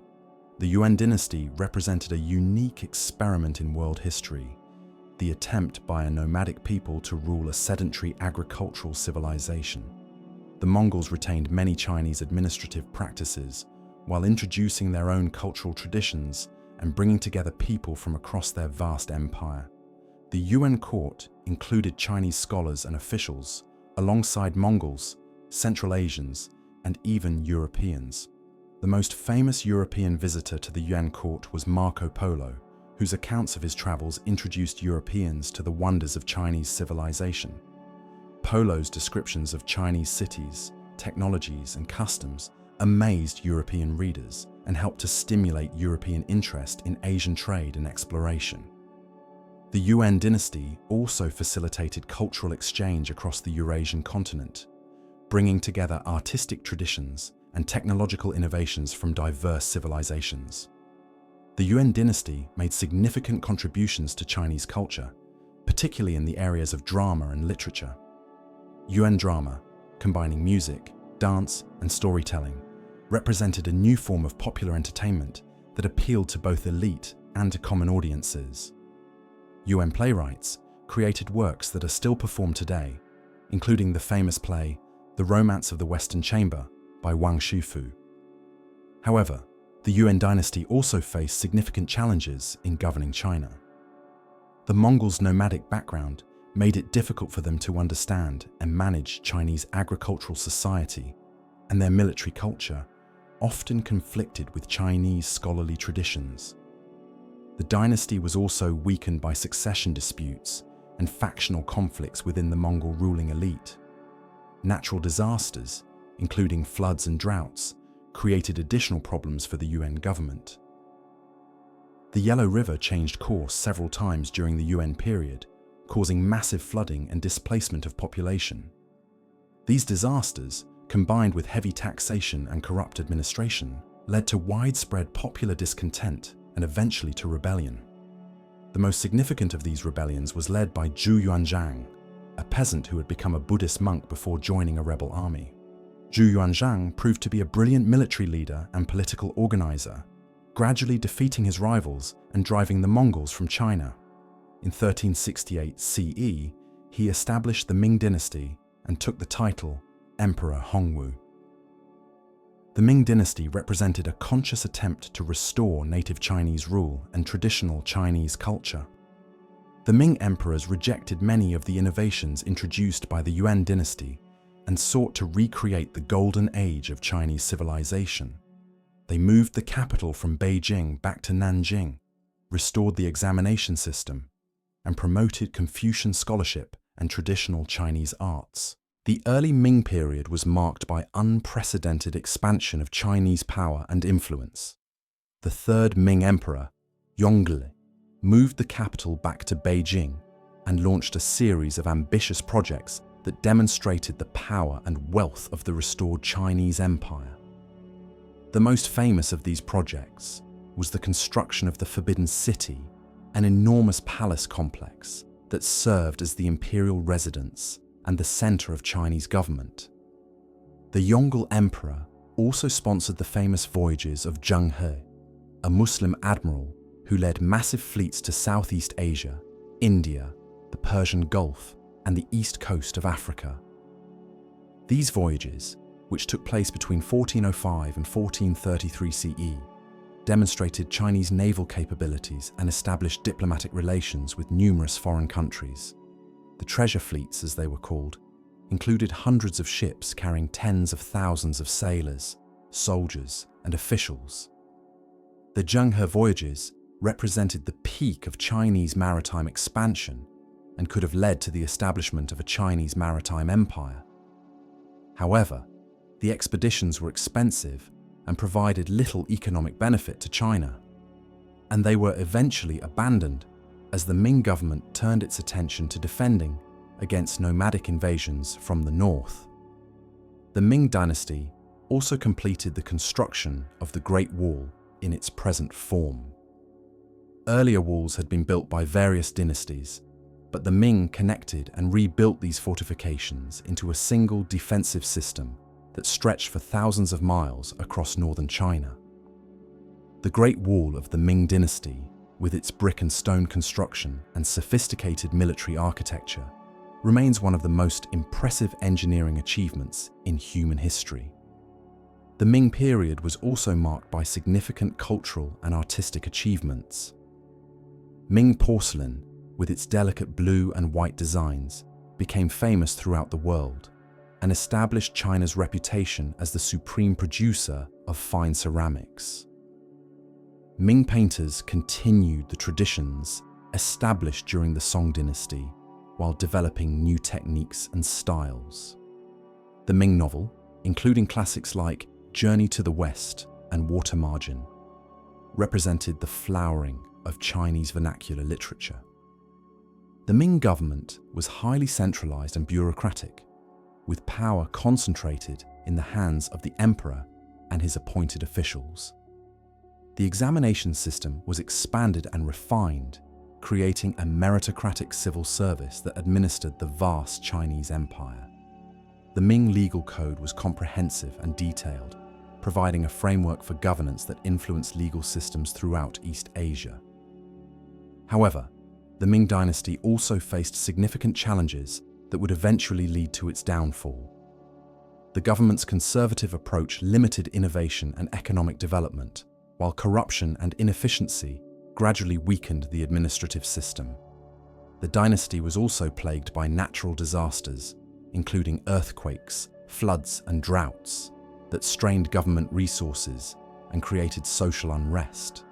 [SPEAKER 1] The Yuan dynasty represented a unique experiment in world history, the attempt by a nomadic people to rule a sedentary agricultural civilization. The Mongols retained many Chinese administrative practices while introducing their own cultural traditions and bringing together people from across their vast empire. The Yuan court included Chinese scholars and officials, alongside Mongols, Central Asians, and even Europeans. The most famous European visitor to the Yuan court was Marco Polo, whose accounts of his travels introduced Europeans to the wonders of Chinese civilization. Polo's descriptions of Chinese cities, technologies, and customs amazed European readers and helped to stimulate European interest in Asian trade and exploration. The Yuan dynasty also facilitated cultural exchange across the Eurasian continent, bringing together artistic traditions and technological innovations from diverse civilizations. The Yuan dynasty made significant contributions to Chinese culture, particularly in the areas of drama and literature. Yuan drama, combining music, dance, and storytelling, represented a new form of popular entertainment that appealed to both elite and to common audiences. Yuan playwrights created works that are still performed today, including the famous play The Romance of the Western Chamber by Wang Shifu. However, the Yuan dynasty also faced significant challenges in governing China. The Mongols' nomadic background made it difficult for them to understand and manage Chinese agricultural society, and their military culture often conflicted with Chinese scholarly traditions. The dynasty was also weakened by succession disputes and factional conflicts within the Mongol ruling elite. Natural disasters, including floods and droughts, created additional problems for the Yuan government. The Yellow River changed course several times during the Yuan period, causing massive flooding and displacement of population. These disasters, combined with heavy taxation and corrupt administration, led to widespread popular discontent and eventually to rebellion. The most significant of these rebellions was led by Zhou Yuanzhang, a peasant who had become a Buddhist monk before joining a rebel army. Zhou Yuanzhang proved to be a brilliant military leader and political organizer, gradually defeating his rivals and driving the Mongols from China. In 1368 CE, he established the Ming dynasty and took the title Emperor Hongwu. The Ming dynasty represented a conscious attempt to restore native Chinese rule and traditional Chinese culture. The Ming emperors rejected many of the innovations introduced by the Yuan dynasty and sought to recreate the golden age of Chinese civilization. They moved the capital from Beijing back to Nanjing, restored the examination system, and promoted Confucian scholarship and traditional Chinese arts. The early Ming period was marked by unprecedented expansion of Chinese power and influence. The third Ming emperor, Yongle, moved the capital back to Beijing and launched a series of ambitious projects that demonstrated the power and wealth of the restored Chinese empire. The most famous of these projects was the construction of the Forbidden City, an enormous palace complex that served as the imperial residence and the center of Chinese government. The Yongle emperor also sponsored the famous voyages of Zhang, a Muslim admiral who led massive fleets to Southeast Asia, India, the Persian Gulf, and the east coast of Africa. These voyages, which took place between 1405 and 1433 CE, demonstrated Chinese naval capabilities and established diplomatic relations with numerous foreign countries. The treasure fleets, as they were called, included hundreds of ships carrying tens of thousands of sailors, soldiers, and officials. The Zheng voyages represented the peak of Chinese maritime expansion and could have led to the establishment of a Chinese maritime empire. However, the expeditions were expensive and provided little economic benefit to China, and they were eventually abandoned as the Ming government turned its attention to defending against nomadic invasions from the north. The Ming dynasty also completed the construction of the Great Wall in its present form. Earlier walls had been built by various dynasties, but the Ming connected and rebuilt these fortifications into a single defensive system that stretched for thousands of miles across northern China. The Great Wall of the Ming dynasty, with its brick and stone construction and sophisticated military architecture, remains one of the most impressive engineering achievements in human history. The Ming period was also marked by significant cultural and artistic achievements. Ming porcelain, with its delicate blue and white designs, became famous throughout the world and established China's reputation as the supreme producer of fine ceramics. Ming painters continued the traditions established during the Song dynasty while developing new techniques and styles. The Ming novel, including classics like Journey to the West and Water Margin, represented the flowering of Chinese vernacular literature. The Ming government was highly centralized and bureaucratic, with power concentrated in the hands of the emperor and his appointed officials. The examination system was expanded and refined, creating a meritocratic civil service that administered the vast Chinese empire. The Ming legal code was comprehensive and detailed, providing a framework for governance that influenced legal systems throughout East Asia. However, the Ming dynasty also faced significant challenges that would eventually lead to its downfall. The government's conservative approach limited innovation and economic development, while corruption and inefficiency gradually weakened the administrative system. The dynasty was also plagued by natural disasters, including earthquakes, floods, and droughts, that strained government resources and created social unrest.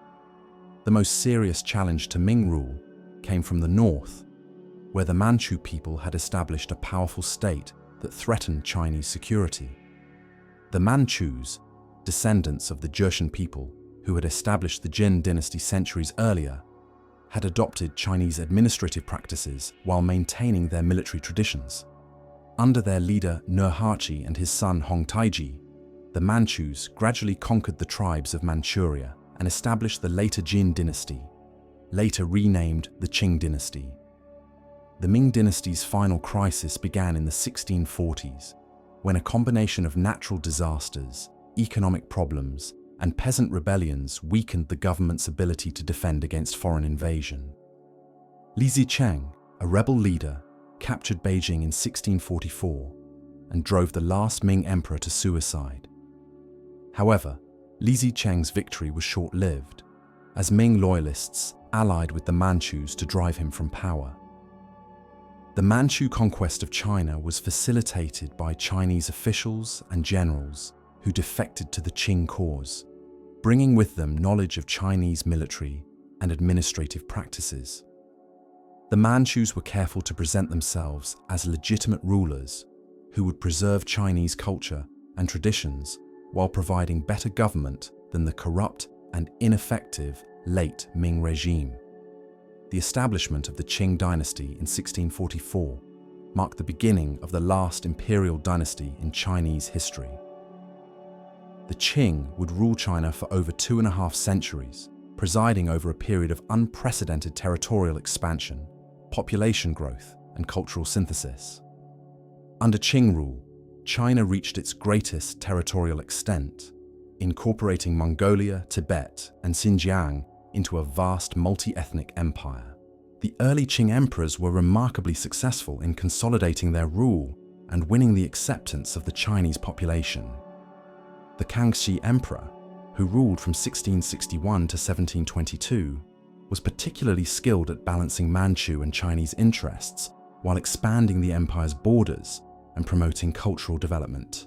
[SPEAKER 1] The most serious challenge to Ming rule came from the north, where the Manchu people had established a powerful state that threatened Chinese security. The Manchus, descendants of the Jurchen people who had established the Jin dynasty centuries earlier, had adopted Chinese administrative practices while maintaining their military traditions. Under their leader Nurhaci and his son Hong Taiji, the Manchus gradually conquered the tribes of Manchuria and established the later Jin dynasty, later renamed the Qing dynasty. The Ming dynasty's final crisis began in the 1640s, when a combination of natural disasters, economic problems, and peasant rebellions weakened the government's ability to defend against foreign invasion. Li Zicheng, a rebel leader, captured Beijing in 1644 and drove the last Ming emperor to suicide. However, Li Zicheng's victory was short-lived, as Ming loyalists allied with the Manchus to drive him from power. The Manchu conquest of China was facilitated by Chinese officials and generals who defected to the Qing cause, bringing with them knowledge of Chinese military and administrative practices. The Manchus were careful to present themselves as legitimate rulers who would preserve Chinese culture and traditions while providing better government than the corrupt and ineffective late Ming regime. The establishment of the Qing dynasty in 1644 marked the beginning of the last imperial dynasty in Chinese history. The Qing would rule China for over 2.5 centuries, presiding over a period of unprecedented territorial expansion, population growth, and cultural synthesis. Under Qing rule, China reached its greatest territorial extent, incorporating Mongolia, Tibet, and Xinjiang into a vast multi-ethnic empire. The early Qing emperors were remarkably successful in consolidating their rule and winning the acceptance of the Chinese population. The Kangxi emperor, who ruled from 1661 to 1722, was particularly skilled at balancing Manchu and Chinese interests while expanding the empire's borders and promoting cultural development.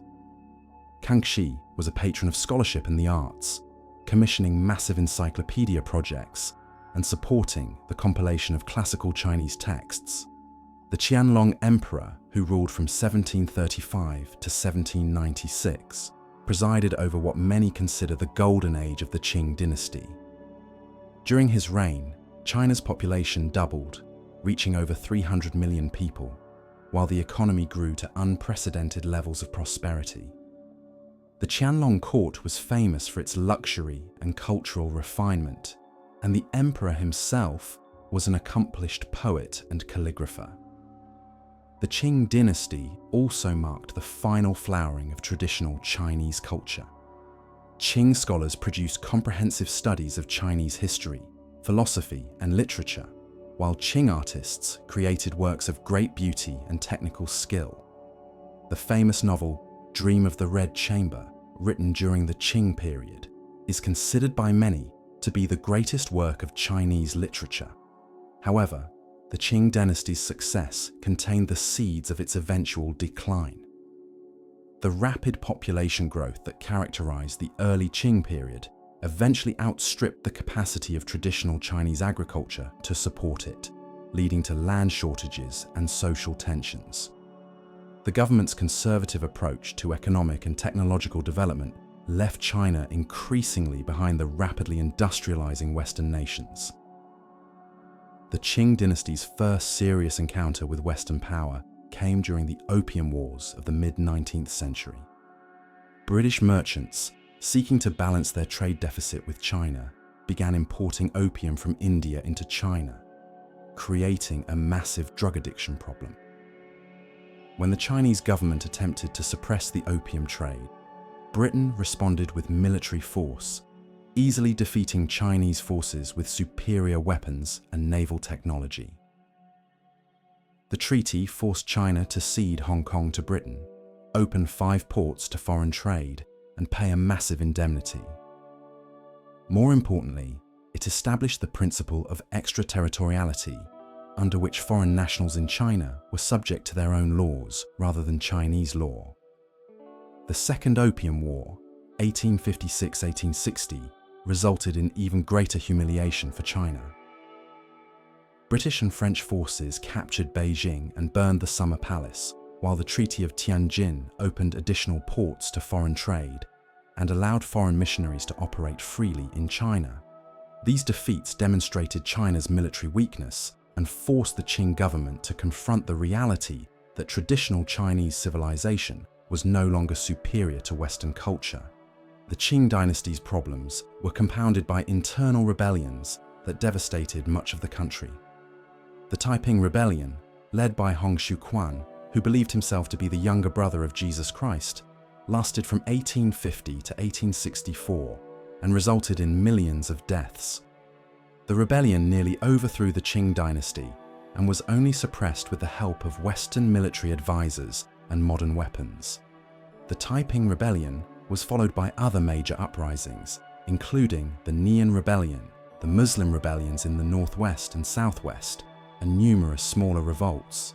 [SPEAKER 1] Kangxi was a patron of scholarship and the arts, commissioning massive encyclopedia projects and supporting the compilation of classical Chinese texts. The Qianlong Emperor, who ruled from 1735 to 1796, presided over what many consider the golden age of the Qing dynasty. During his reign, China's population doubled, reaching over 300 million people, while the economy grew to unprecedented levels of prosperity. The Qianlong court was famous for its luxury and cultural refinement, and the emperor himself was an accomplished poet and calligrapher. The Qing dynasty also marked the final flowering of traditional Chinese culture. Qing scholars produced comprehensive studies of Chinese history, philosophy, and literature, while Qing artists created works of great beauty and technical skill. The famous novel Dream of the Red Chamber, written during the Qing period, is considered by many to be the greatest work of Chinese literature. However, the Qing dynasty's success contained the seeds of its eventual decline. The rapid population growth that characterized the early Qing period eventually outstripped the capacity of traditional Chinese agriculture to support it, leading to land shortages and social tensions. The government's conservative approach to economic and technological development left China increasingly behind the rapidly industrializing Western nations. The Qing dynasty's first serious encounter with Western power came during the Opium Wars of the mid-19th century. British merchants, seeking to balance their trade deficit with China, began importing opium from India into China, creating a massive drug addiction problem. When the Chinese government attempted to suppress the opium trade, Britain responded with military force, easily defeating Chinese forces with superior weapons and naval technology. The treaty forced China to cede Hong Kong to Britain, open 5 ports to foreign trade, and pay a massive indemnity. More importantly, it established the principle of extraterritoriality, under which foreign nationals in China were subject to their own laws rather than Chinese law. The Second Opium War, 1856-1860, resulted in even greater humiliation for China. British and French forces captured Beijing and burned the Summer Palace, while the Treaty of Tianjin opened additional ports to foreign trade and allowed foreign missionaries to operate freely in China. These defeats demonstrated China's military weakness and forced the Qing government to confront the reality that traditional Chinese civilization was no longer superior to Western culture. The Qing dynasty's problems were compounded by internal rebellions that devastated much of the country. The Taiping Rebellion, led by Hong Xiuquan, who believed himself to be the younger brother of Jesus Christ, lasted from 1850 to 1864 and resulted in millions of deaths. The rebellion nearly overthrew the Qing dynasty and was only suppressed with the help of Western military advisors and modern weapons. The Taiping Rebellion was followed by other major uprisings, including the Nian Rebellion, the Muslim rebellions in the northwest and southwest, and numerous smaller revolts.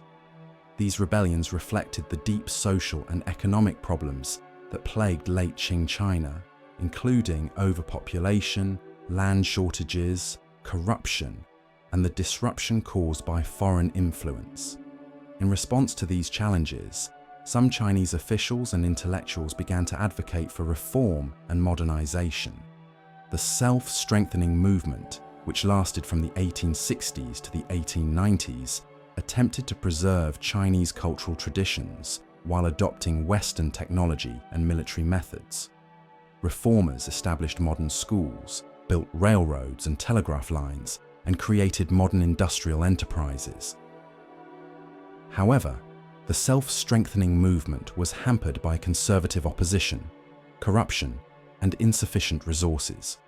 [SPEAKER 1] These rebellions reflected the deep social and economic problems that plagued late Qing China, including overpopulation, land shortages, corruption, and the disruption caused by foreign influence. In response to these challenges, some Chinese officials and intellectuals began to advocate for reform and modernization. The self-strengthening movement, which lasted from the 1860s to the 1890s, attempted to preserve Chinese cultural traditions while adopting Western technology and military methods. Reformers established modern schools, built railroads and telegraph lines, and created modern industrial enterprises. However, the self-strengthening movement was hampered by conservative opposition, corruption, and insufficient resources.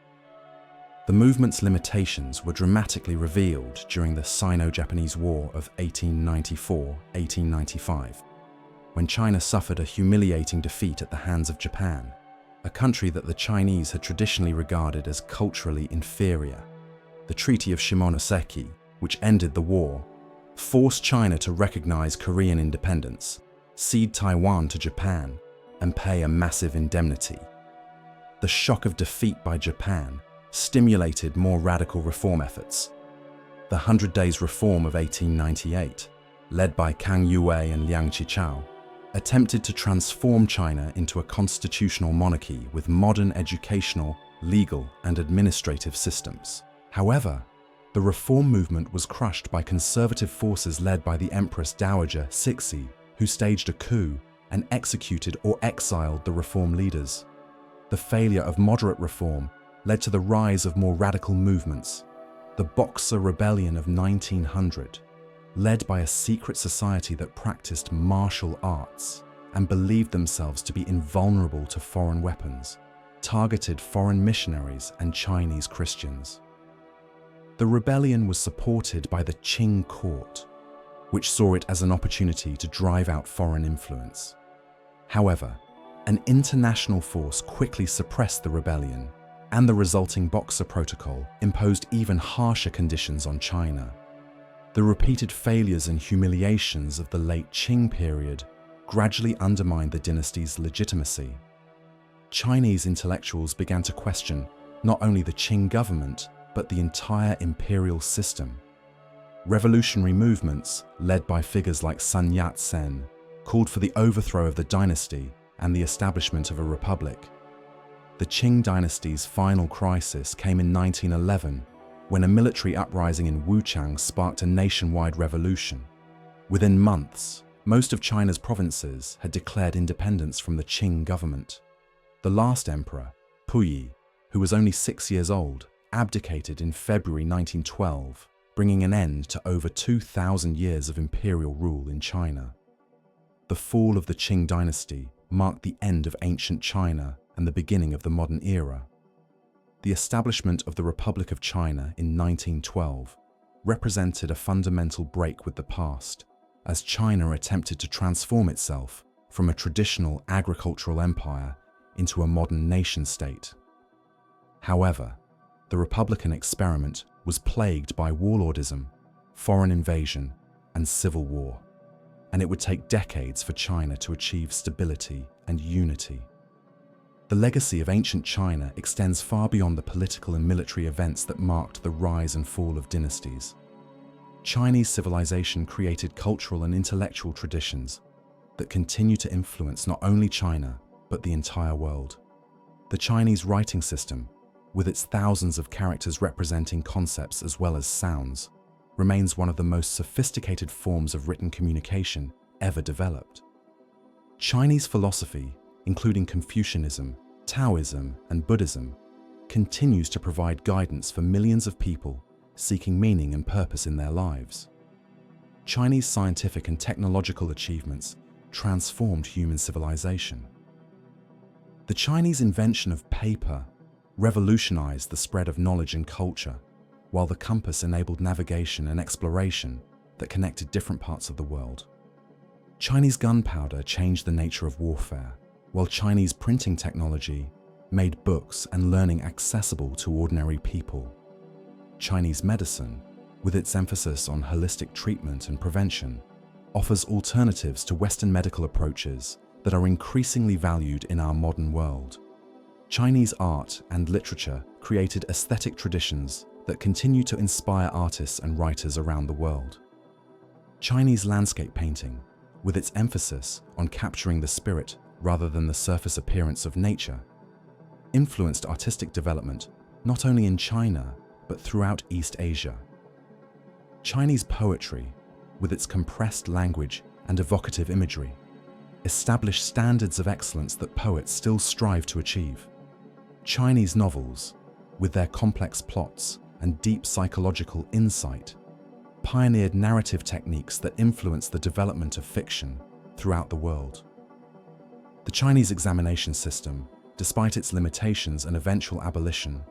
[SPEAKER 1] The movement's limitations were dramatically revealed during the Sino-Japanese War of 1894-1895, when China suffered a humiliating defeat at the hands of Japan, a country that the Chinese had traditionally regarded as culturally inferior. The Treaty of Shimonoseki, which ended the war, forced China to recognize Korean independence, cede Taiwan to Japan, and pay a massive indemnity. The shock of defeat by Japan stimulated more radical reform efforts. The 100 Days Reform of 1898, led by Kang Yue and Liang Qichao, attempted to transform China into a constitutional monarchy with modern educational, legal, and administrative systems. However, the reform movement was crushed by conservative forces led by the Empress Dowager Cixi, who staged a coup and executed or exiled the reform leaders. The failure of moderate reform led to the rise of more radical movements. The Boxer Rebellion of 1900, led by a secret society that practiced martial arts and believed themselves to be invulnerable to foreign weapons, targeted foreign missionaries and Chinese Christians. The rebellion was supported by the Qing court, which saw it as an opportunity to drive out foreign influence. However, an international force quickly suppressed the rebellion, and the resulting Boxer Protocol imposed even harsher conditions on China. The repeated failures and humiliations of the late Qing period gradually undermined the dynasty's legitimacy. Chinese intellectuals began to question not only the Qing government, but the entire imperial system. Revolutionary movements, led by figures like Sun Yat-sen, called for the overthrow of the dynasty and the establishment of a republic. The Qing dynasty's final crisis came in 1911, when a military uprising in Wuchang sparked a nationwide revolution. Within months, most of China's provinces had declared independence from the Qing government. The last emperor, Puyi, who was only 6 years old, abdicated in February 1912, bringing an end to over 2,000 years of imperial rule in China. The fall of the Qing dynasty marked the end of ancient China and the beginning of the modern era. The establishment of the Republic of China in 1912 represented a fundamental break with the past, as China attempted to transform itself from a traditional agricultural empire into a modern nation-state. However, the Republican experiment was plagued by warlordism, foreign invasion, and civil war, and it would take decades for China to achieve stability and unity. The legacy of ancient China extends far beyond the political and military events that marked the rise and fall of dynasties. Chinese civilization created cultural and intellectual traditions that continue to influence not only China, but the entire world. The Chinese writing system, with its thousands of characters representing concepts as well as sounds, remains one of the most sophisticated forms of written communication ever developed. Chinese philosophy, including Confucianism, Taoism, and Buddhism, continues to provide guidance for millions of people seeking meaning and purpose in their lives. Chinese scientific and technological achievements transformed human civilization. The Chinese invention of paper revolutionized the spread of knowledge and culture, while the compass enabled navigation and exploration that connected different parts of the world. Chinese gunpowder changed the nature of warfare, while Chinese printing technology made books and learning accessible to ordinary people. Chinese medicine, with its emphasis on holistic treatment and prevention, offers alternatives to Western medical approaches that are increasingly valued in our modern world. Chinese art and literature created aesthetic traditions that continue to inspire artists and writers around the world. Chinese landscape painting, with its emphasis on capturing the spirit rather than the surface appearance of nature, influenced artistic development not only in China but throughout East Asia. Chinese poetry, with its compressed language and evocative imagery, established standards of excellence that poets still strive to achieve. Chinese novels, with their complex plots and deep psychological insight, pioneered narrative techniques that influenced the development of fiction throughout the world. The Chinese examination system, despite its limitations and eventual abolition,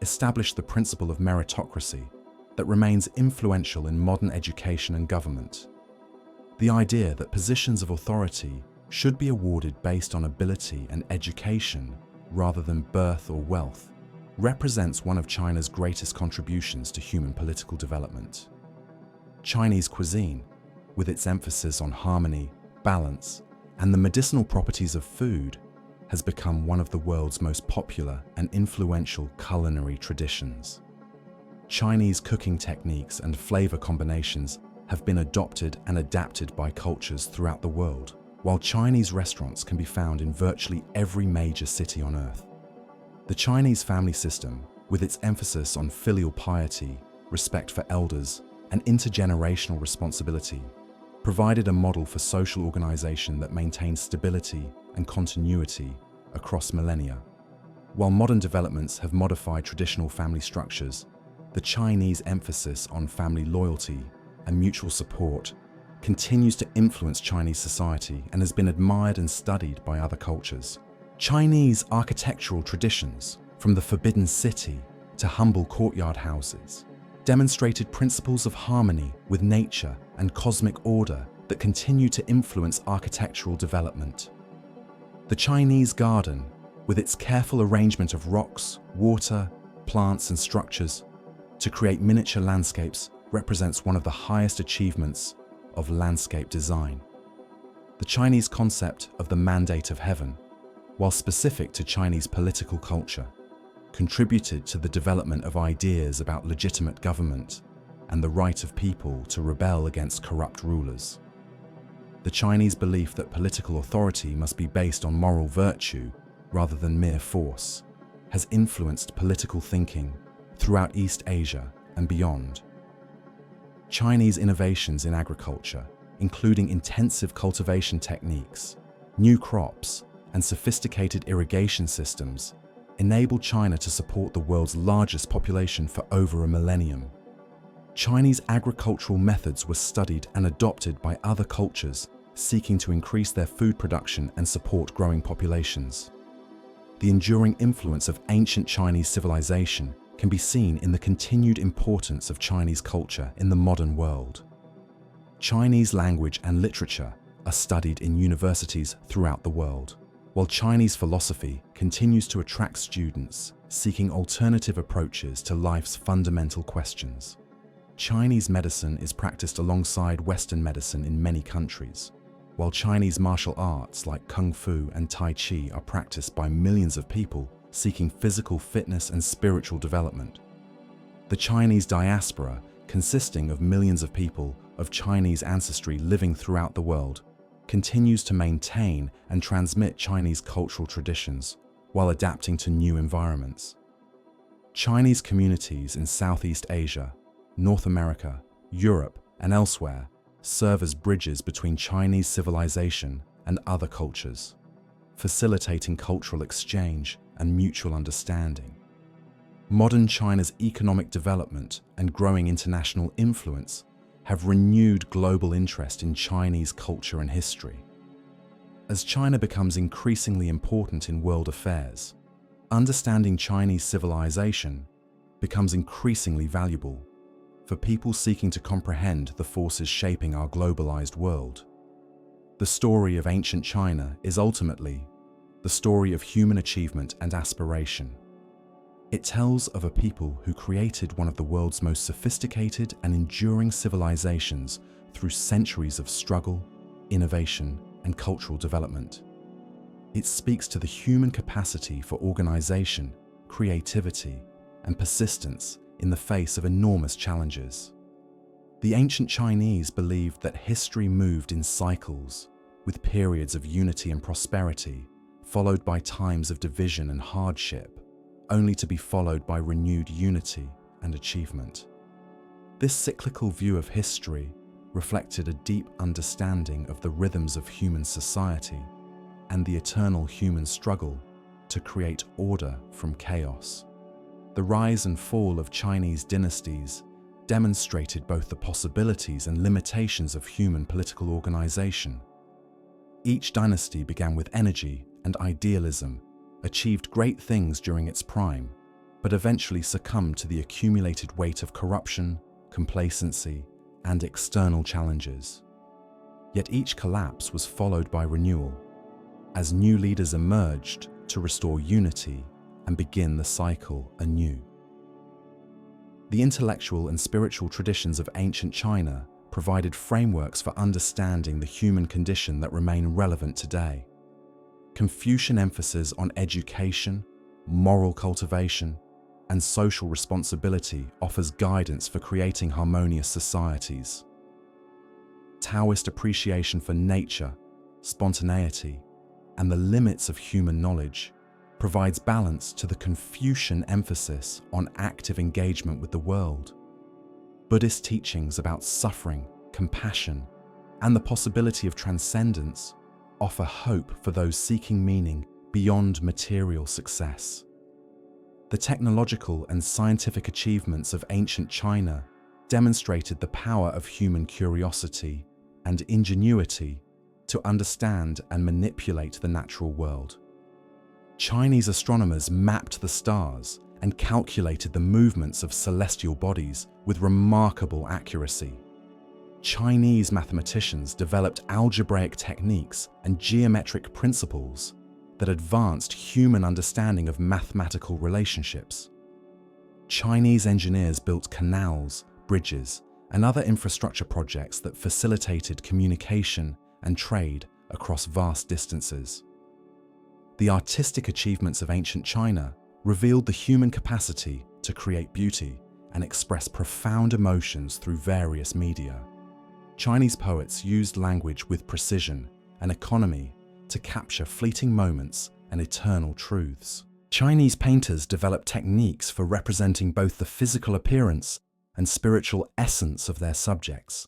[SPEAKER 1] established the principle of meritocracy that remains influential in modern education and government. The idea that positions of authority should be awarded based on ability and education rather than birth or wealth represents one of China's greatest contributions to human political development. Chinese cuisine, with its emphasis on harmony, balance, and the medicinal properties of food, has become one of the world's most popular and influential culinary traditions. Chinese cooking techniques and flavor combinations have been adopted and adapted by cultures throughout the world, while Chinese restaurants can be found in virtually every major city on Earth. The Chinese family system, with its emphasis on filial piety, respect for elders, and intergenerational responsibility, provided a model for social organization that maintained stability and continuity across millennia. While modern developments have modified traditional family structures, the Chinese emphasis on family loyalty and mutual support continues to influence Chinese society and has been admired and studied by other cultures. Chinese architectural traditions, from the Forbidden City to humble courtyard houses, demonstrated principles of harmony with nature and cosmic order that continue to influence architectural development. The Chinese garden, with its careful arrangement of rocks, water, plants, and structures to create miniature landscapes, represents one of the highest achievements of landscape design. The Chinese concept of the mandate of heaven, while specific to Chinese political culture, contributed to the development of ideas about legitimate government and the right of people to rebel against corrupt rulers. The Chinese belief that political authority must be based on moral virtue rather than mere force has influenced political thinking throughout East Asia and beyond. Chinese innovations in agriculture, including intensive cultivation techniques, new crops, and sophisticated irrigation systems, enabled China to support the world's largest population for over a millennium. Chinese agricultural methods were studied and adopted by other cultures seeking to increase their food production and support growing populations. The enduring influence of ancient Chinese civilization can be seen in the continued importance of Chinese culture in the modern world. Chinese language and literature are studied in universities throughout the world, while Chinese philosophy continues to attract students seeking alternative approaches to life's fundamental questions. Chinese medicine is practiced alongside Western medicine in many countries, while Chinese martial arts like Kung Fu and Tai Chi are practiced by millions of people seeking physical fitness and spiritual development. The Chinese diaspora, consisting of millions of people of Chinese ancestry living throughout the world, continues to maintain and transmit Chinese cultural traditions while adapting to new environments. Chinese communities in Southeast Asia, North America, Europe, and elsewhere serve as bridges between Chinese civilization and other cultures, facilitating cultural exchange and mutual understanding. Modern China's economic development and growing international influence have renewed global interest in Chinese culture and history. As China becomes increasingly important in world affairs, understanding Chinese civilization becomes increasingly valuable for people seeking to comprehend the forces shaping our globalized world. The story of ancient China is ultimately the story of human achievement and aspiration. It tells of a people who created one of the world's most sophisticated and enduring civilizations through centuries of struggle, innovation, and cultural development. It speaks to the human capacity for organization, creativity, and persistence in the face of enormous challenges. The ancient Chinese believed that history moved in cycles, with periods of unity and prosperity, followed by times of division and hardship, only to be followed by renewed unity and achievement. This cyclical view of history reflected a deep understanding of the rhythms of human society and the eternal human struggle to create order from chaos. The rise and fall of Chinese dynasties demonstrated both the possibilities and limitations of human political organization. Each dynasty began with energy and idealism, achieved great things during its prime, but eventually succumbed to the accumulated weight of corruption, complacency, and external challenges. Yet each collapse was followed by renewal, as new leaders emerged to restore unity and begin the cycle anew. The intellectual and spiritual traditions of ancient China provided frameworks for understanding the human condition that remain relevant today. Confucian emphasis on education, moral cultivation, and social responsibility offers guidance for creating harmonious societies. Taoist appreciation for nature, spontaneity, and the limits of human knowledge provides balance to the Confucian emphasis on active engagement with the world. Buddhist teachings about suffering, compassion, and the possibility of transcendence offer hope for those seeking meaning beyond material success. The technological and scientific achievements of ancient China demonstrated the power of human curiosity and ingenuity to understand and manipulate the natural world. Chinese astronomers mapped the stars and calculated the movements of celestial bodies with remarkable accuracy. Chinese mathematicians developed algebraic techniques and geometric principles that advanced human understanding of mathematical relationships. Chinese engineers built canals, bridges, and other infrastructure projects that facilitated communication and trade across vast distances. The artistic achievements of ancient China revealed the human capacity to create beauty and express profound emotions through various media. Chinese poets used language with precision and economy to capture fleeting moments and eternal truths. Chinese painters developed techniques for representing both the physical appearance and spiritual essence of their subjects.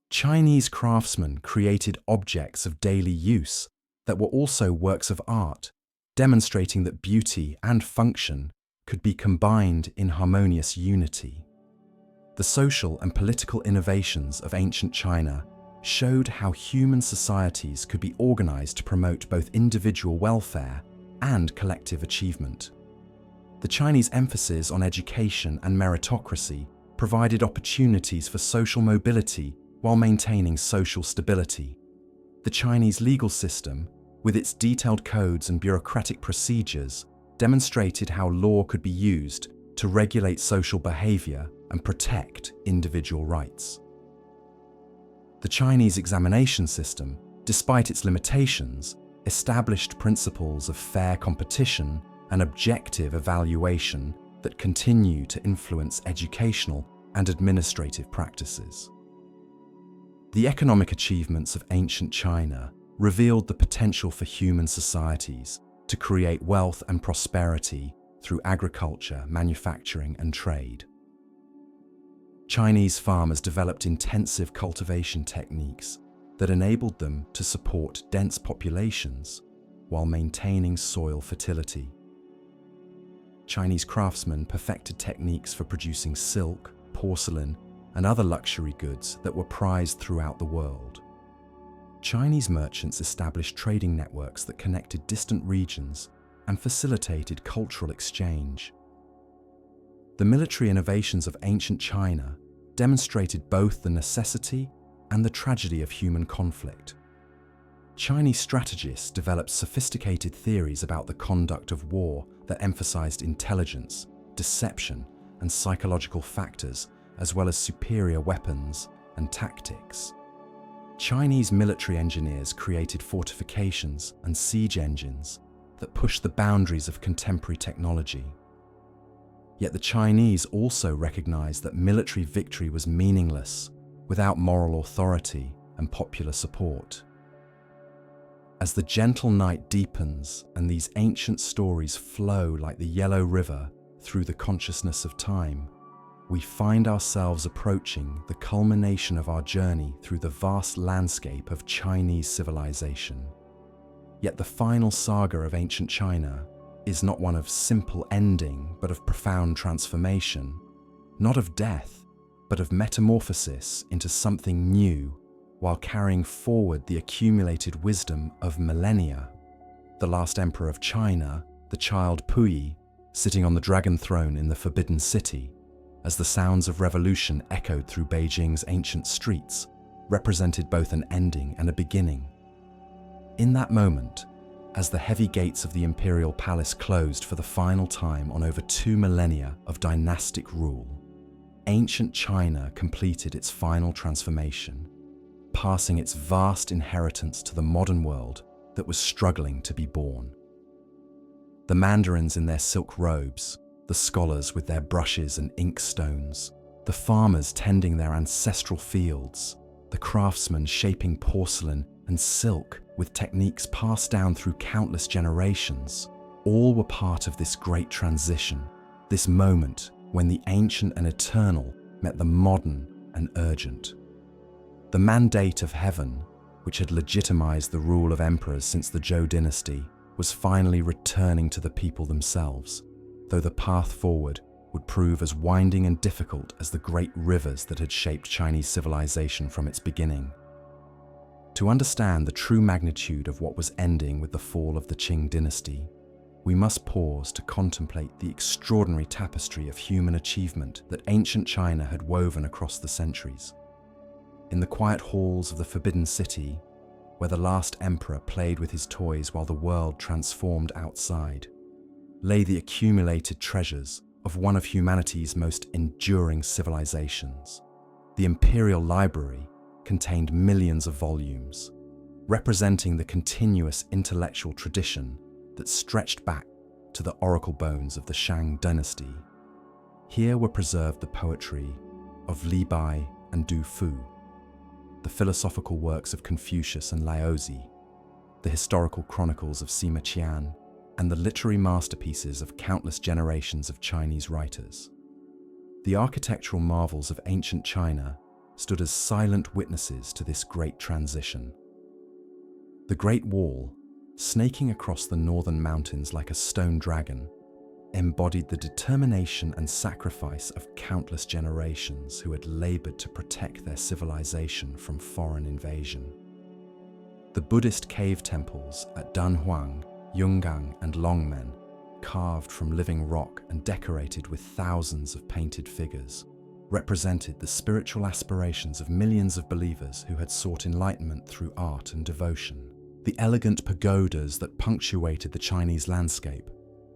[SPEAKER 1] Chinese craftsmen created objects of daily use that were also works of art, demonstrating that beauty and function could be combined in harmonious unity. The social and political innovations of ancient China showed how human societies could be organized to promote both individual welfare and collective achievement. The Chinese emphasis on education and meritocracy provided opportunities for social mobility while maintaining social stability. The Chinese legal system, with its detailed codes and bureaucratic procedures, demonstrated how law could be used to regulate social behavior and protect individual rights. The Chinese examination system, despite its limitations, established principles of fair competition and objective evaluation that continue to influence educational and administrative practices. The economic achievements of ancient China revealed the potential for human societies to create wealth and prosperity through agriculture, manufacturing, and trade. Chinese farmers developed intensive cultivation techniques that enabled them to support dense populations while maintaining soil fertility. Chinese craftsmen perfected techniques for producing silk, porcelain, and other luxury goods that were prized throughout the world. Chinese merchants established trading networks that connected distant regions and facilitated cultural exchange. The military innovations of ancient China demonstrated both the necessity and the tragedy of human conflict. Chinese strategists developed sophisticated theories about the conduct of war that emphasized intelligence, deception, and psychological factors, as well as superior weapons and tactics. Chinese military engineers created fortifications and siege engines that pushed the boundaries of contemporary technology. Yet the Chinese also recognized that military victory was meaningless without moral authority and popular support. As the gentle night deepens and these ancient stories flow like the Yellow River through the consciousness of time, we find ourselves approaching the culmination of our journey through the vast landscape of Chinese civilization. Yet the final saga of ancient China is not one of simple ending, but of profound transformation, not of death, but of metamorphosis into something new, while carrying forward the accumulated wisdom of millennia. The last emperor of China, the child Puyi, sitting on the dragon throne in the Forbidden City, as the sounds of revolution echoed through Beijing's ancient streets, represented both an ending and a beginning. In that moment, as the heavy gates of the imperial palace closed for the final time on over 2 millennia of dynastic rule, ancient China completed its final transformation, passing its vast inheritance to the modern world that was struggling to be born. The mandarins in their silk robes, the scholars with their brushes and inkstones, the farmers tending their ancestral fields, the craftsmen shaping porcelain and silk with techniques passed down through countless generations, all were part of this great transition, this moment when the ancient and eternal met the modern and urgent. The mandate of heaven, which had legitimized the rule of emperors since the Zhou dynasty, was finally returning to the people themselves, though the path forward would prove as winding and difficult as the great rivers that had shaped Chinese civilization from its beginning. To understand the true magnitude of what was ending with the fall of the Qing dynasty, we must pause to contemplate the extraordinary tapestry of human achievement that ancient China had woven across the centuries. In the quiet halls of the Forbidden City, where the last emperor played with his toys while the world transformed outside, lay the accumulated treasures of one of humanity's most enduring civilizations. The imperial library contained millions of volumes, representing the continuous intellectual tradition that stretched back to the oracle bones of the Shang dynasty. Here were preserved the poetry of Li Bai and Du Fu, the philosophical works of Confucius and Laozi, the historical chronicles of Sima Qian, and the literary masterpieces of countless generations of Chinese writers. The architectural marvels of ancient China stood as silent witnesses to this great transition. The Great Wall, snaking across the northern mountains like a stone dragon, embodied the determination and sacrifice of countless generations who had labored to protect their civilization from foreign invasion. The Buddhist cave temples at Dunhuang, Yungang, and Longmen, carved from living rock and decorated with thousands of painted figures, represented the spiritual aspirations of millions of believers who had sought enlightenment through art and devotion. The elegant pagodas that punctuated the Chinese landscape,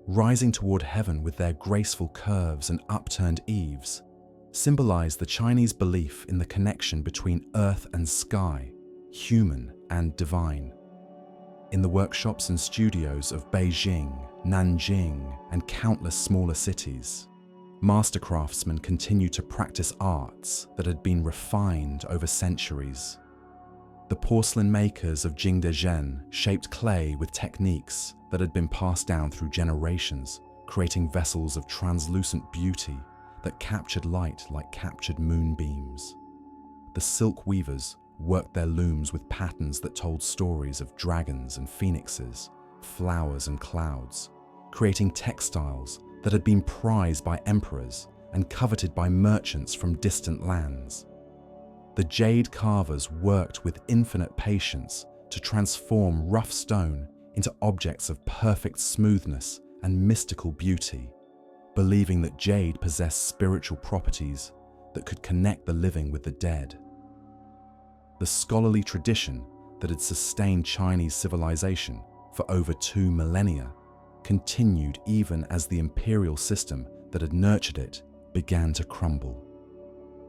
[SPEAKER 1] rising toward heaven with their graceful curves and upturned eaves, symbolize the Chinese belief in the connection between earth and sky, human and divine. In the workshops and studios of Beijing, Nanjing, and countless smaller cities, master craftsmen continued to practice arts that had been refined over centuries. The porcelain makers of Jingdezhen shaped clay with techniques that had been passed down through generations, creating vessels of translucent beauty that captured light like captured moonbeams. The silk weavers worked their looms with patterns that told stories of dragons and phoenixes, flowers and clouds, creating textiles that had been prized by emperors and coveted by merchants from distant lands. The jade carvers worked with infinite patience to transform rough stone into objects of perfect smoothness and mystical beauty, believing that jade possessed spiritual properties that could connect the living with the dead. The scholarly tradition that had sustained Chinese civilization for over 2 millennia continued even as the imperial system that had nurtured it began to crumble.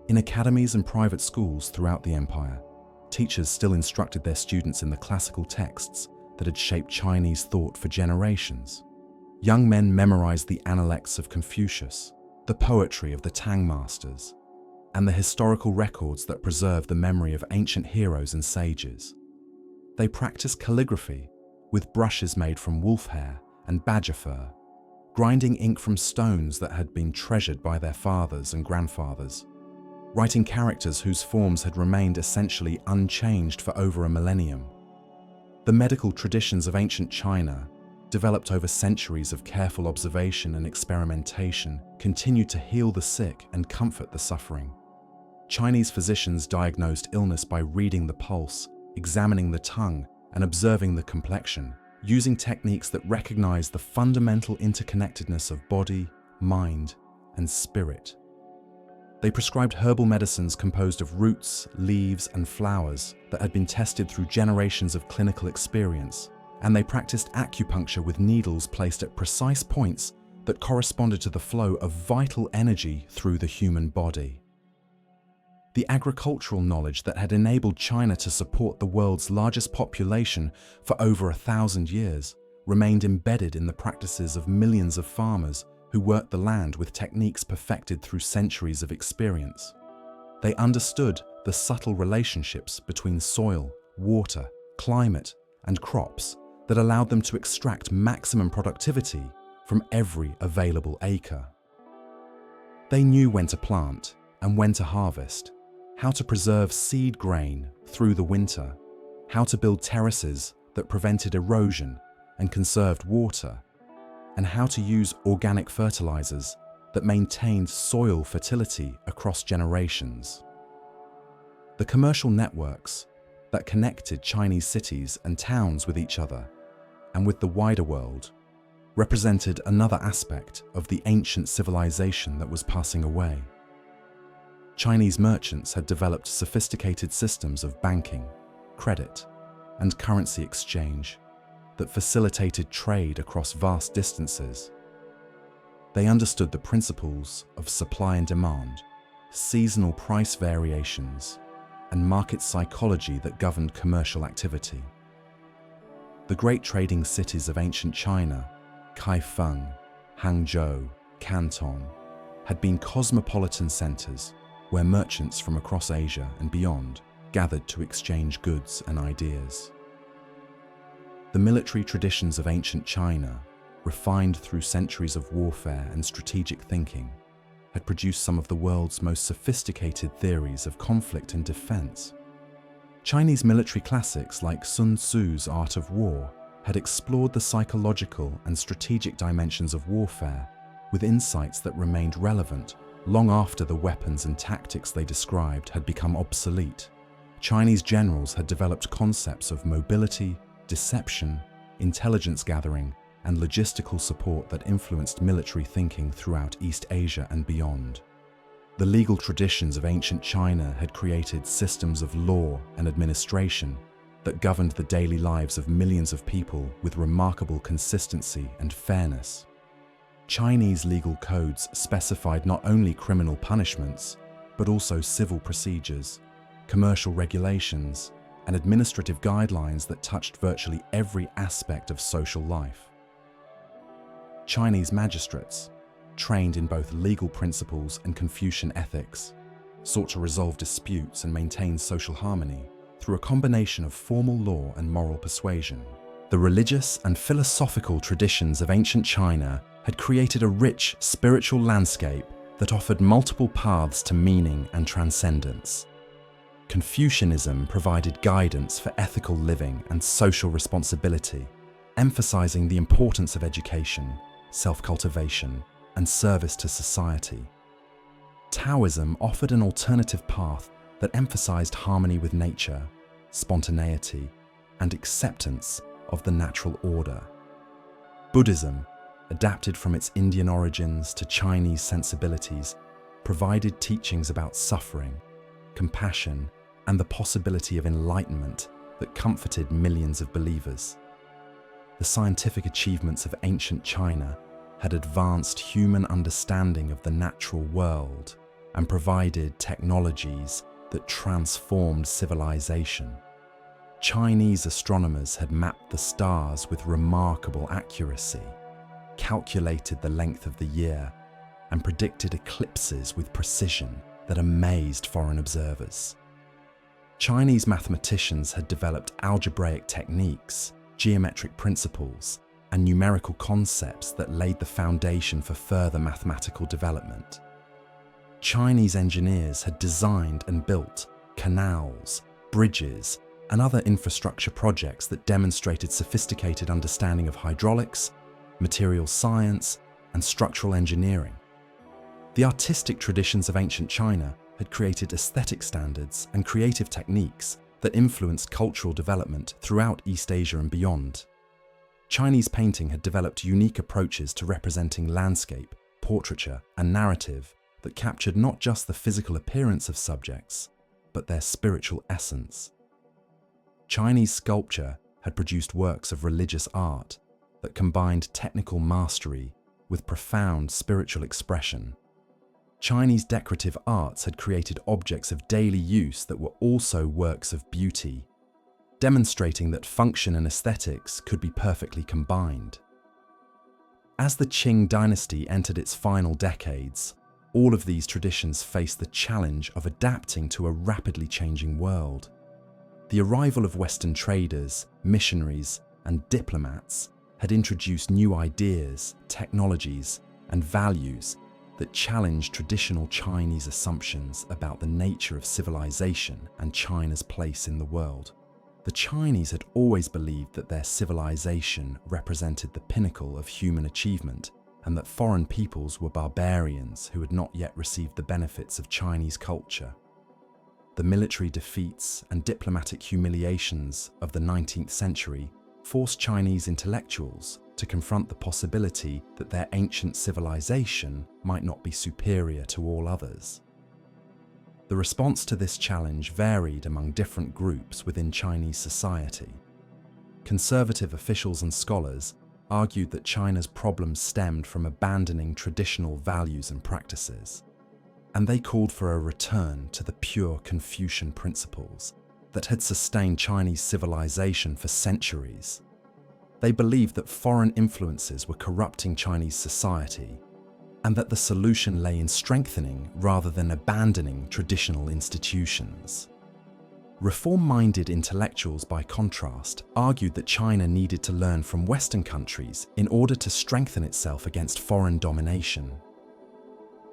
[SPEAKER 1] In academies and private schools throughout the empire, teachers still instructed their students in the classical texts that had shaped Chinese thought for generations. Young men memorized the Analects of Confucius, the poetry of the Tang masters, and the historical records that preserve the memory of ancient heroes and sages. They practiced calligraphy with brushes made from wolf hair and badger fur, grinding ink from stones that had been treasured by their fathers and grandfathers, writing characters whose forms had remained essentially unchanged for over a millennium. The medical traditions of ancient China, developed over centuries of careful observation and experimentation, continued to heal the sick and comfort the suffering. Chinese physicians diagnosed illness by reading the pulse, examining the tongue, and observing the complexion, using techniques that recognize the fundamental interconnectedness of body, mind, and spirit. They prescribed herbal medicines composed of roots, leaves, and flowers that had been tested through generations of clinical experience, and they practiced acupuncture with needles placed at precise points that corresponded to the flow of vital energy through the human body. The agricultural knowledge that had enabled China to support the world's largest population for over 1,000 years remained embedded in the practices of millions of farmers who worked the land with techniques perfected through centuries of experience. They understood the subtle relationships between soil, water, climate, and crops that allowed them to extract maximum productivity from every available acre. They knew when to plant and when to harvest, how to preserve seed grain through the winter, how to build terraces that prevented erosion and conserved water, and how to use organic fertilizers that maintained soil fertility across generations. The commercial networks that connected Chinese cities and towns with each other and with the wider world represented another aspect of the ancient civilization that was passing away. Chinese merchants had developed sophisticated systems of banking, credit, and currency exchange that facilitated trade across vast distances. They understood the principles of supply and demand, seasonal price variations, and market psychology that governed commercial activity. The great trading cities of ancient China, Kaifeng, Hangzhou, Canton, had been cosmopolitan centers where merchants from across Asia and beyond gathered to exchange goods and ideas. The military traditions of ancient China, refined through centuries of warfare and strategic thinking, had produced some of the world's most sophisticated theories of conflict and defense. Chinese military classics like Sun Tzu's Art of War had explored the psychological and strategic dimensions of warfare with insights that remained relevant long after the weapons and tactics they described had become obsolete. Chinese generals had developed concepts of mobility, deception, intelligence gathering, and logistical support that influenced military thinking throughout East Asia and beyond. The legal traditions of ancient China had created systems of law and administration that governed the daily lives of millions of people with remarkable consistency and fairness. Chinese legal codes specified not only criminal punishments, but also civil procedures, commercial regulations, and administrative guidelines that touched virtually every aspect of social life. Chinese magistrates, trained in both legal principles and Confucian ethics, sought to resolve disputes and maintain social harmony through a combination of formal law and moral persuasion. The religious and philosophical traditions of ancient China had created a rich spiritual landscape that offered multiple paths to meaning and transcendence. Confucianism provided guidance for ethical living and social responsibility, emphasizing the importance of education, self-cultivation, and service to society. Taoism offered an alternative path that emphasized harmony with nature, spontaneity, and acceptance of the natural order. Buddhism, adapted from its Indian origins to Chinese sensibilities, provided teachings about suffering, compassion, and the possibility of enlightenment that comforted millions of believers. The scientific achievements of ancient China had advanced human understanding of the natural world and provided technologies that transformed civilization. Chinese astronomers had mapped the stars with remarkable accuracy, calculated the length of the year, and predicted eclipses with precision that amazed foreign observers. Chinese mathematicians had developed algebraic techniques, geometric principles, and numerical concepts that laid the foundation for further mathematical development. Chinese engineers had designed and built canals, bridges, and other infrastructure projects that demonstrated sophisticated understanding of hydraulics, material science, and structural engineering. The artistic traditions of ancient China had created aesthetic standards and creative techniques that influenced cultural development throughout East Asia and beyond. Chinese painting had developed unique approaches to representing landscape, portraiture, and narrative that captured not just the physical appearance of subjects, but their spiritual essence. Chinese sculpture had produced works of religious art that combined technical mastery with profound spiritual expression. Chinese decorative arts had created objects of daily use that were also works of beauty, demonstrating that function and aesthetics could be perfectly combined. As the Qing dynasty entered its final decades, all of these traditions faced the challenge of adapting to a rapidly changing world. The arrival of Western traders, missionaries, and diplomats had introduced new ideas, technologies, and values that challenged traditional Chinese assumptions about the nature of civilization and China's place in the world. The Chinese had always believed that their civilization represented the pinnacle of human achievement and that foreign peoples were barbarians who had not yet received the benefits of Chinese culture. The military defeats and diplomatic humiliations of the 19th century forced Chinese intellectuals to confront the possibility that their ancient civilization might not be superior to all others. The response to this challenge varied among different groups within Chinese society. Conservative officials and scholars argued that China's problems stemmed from abandoning traditional values and practices, and they called for a return to the pure Confucian principles that had sustained Chinese civilization for centuries. They believed that foreign influences were corrupting Chinese society, and that the solution lay in strengthening rather than abandoning traditional institutions. Reform-minded intellectuals, by contrast, argued that China needed to learn from Western countries in order to strengthen itself against foreign domination.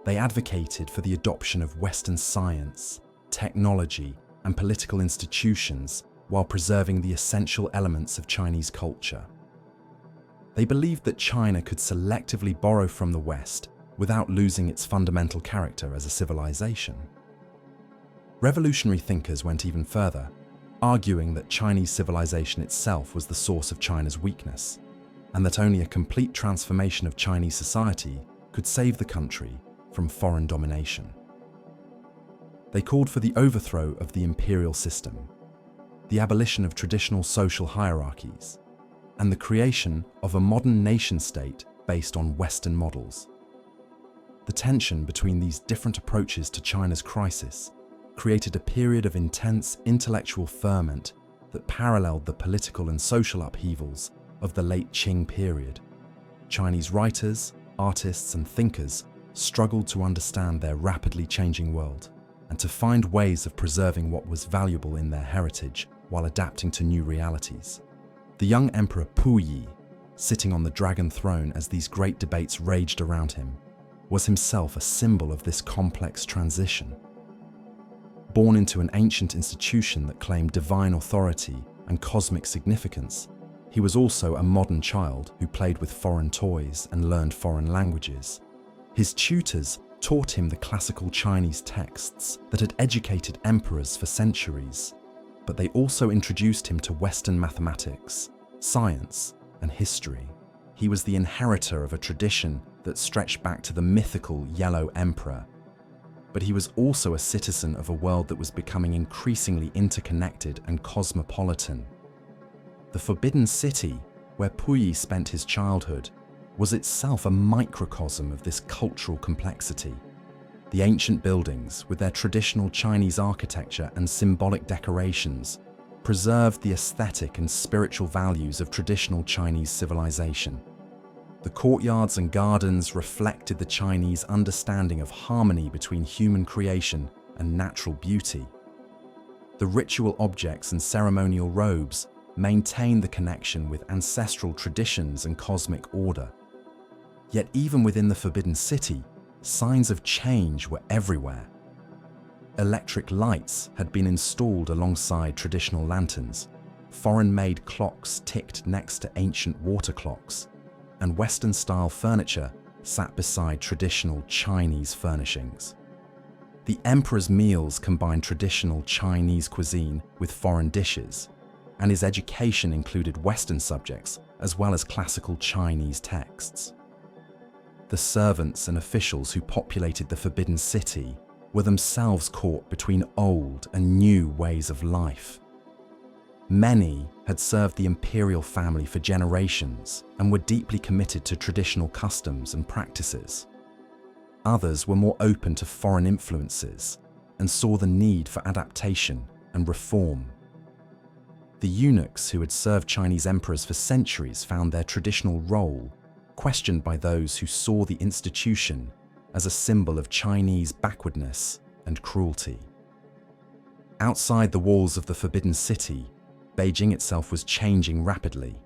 [SPEAKER 1] They advocated for the adoption of Western science, technology, and political institutions while preserving the essential elements of Chinese culture. They believed that China could selectively borrow from the West without losing its fundamental character as a civilization. Revolutionary thinkers went even further, arguing that Chinese civilization itself was the source of China's weakness, and that only a complete transformation of Chinese society could save the country from foreign domination. They called for the overthrow of the imperial system, the abolition of traditional social hierarchies, and the creation of a modern nation-state based on Western models. The tension between these different approaches to China's crisis created a period of intense intellectual ferment that paralleled the political and social upheavals of the late Qing period. Chinese writers, artists, and thinkers struggled to understand their rapidly changing world and to find ways of preserving what was valuable in their heritage while adapting to new realities. The young Emperor Puyi, sitting on the dragon throne as these great debates raged around him, was himself a symbol of this complex transition. Born into an ancient institution that claimed divine authority and cosmic significance, he was also a modern child who played with foreign toys and learned foreign languages. His tutors taught him the classical Chinese texts that had educated emperors for centuries, but they also introduced him to Western mathematics, science, and history. He was the inheritor of a tradition that stretched back to the mythical Yellow Emperor, but he was also a citizen of a world that was becoming increasingly interconnected and cosmopolitan. The Forbidden City, where Puyi spent his childhood, was itself a microcosm of this cultural complexity. The ancient buildings, with their traditional Chinese architecture and symbolic decorations, preserved the aesthetic and spiritual values of traditional Chinese civilization. The courtyards and gardens reflected the Chinese understanding of harmony between human creation and natural beauty. The ritual objects and ceremonial robes maintained the connection with ancestral traditions and cosmic order. Yet even within the Forbidden City, signs of change were everywhere. Electric lights had been installed alongside traditional lanterns, foreign-made clocks ticked next to ancient water clocks, and Western-style furniture sat beside traditional Chinese furnishings. The emperor's meals combined traditional Chinese cuisine with foreign dishes, and his education included Western subjects as well as classical Chinese texts. The servants and officials who populated the Forbidden City were themselves caught between old and new ways of life. Many had served the imperial family for generations and were deeply committed to traditional customs and practices. Others were more open to foreign influences and saw the need for adaptation and reform. The eunuchs who had served Chinese emperors for centuries found their traditional role questioned by those who saw the institution as a symbol of Chinese backwardness and cruelty. Outside the walls of the Forbidden City, Beijing itself was changing rapidly.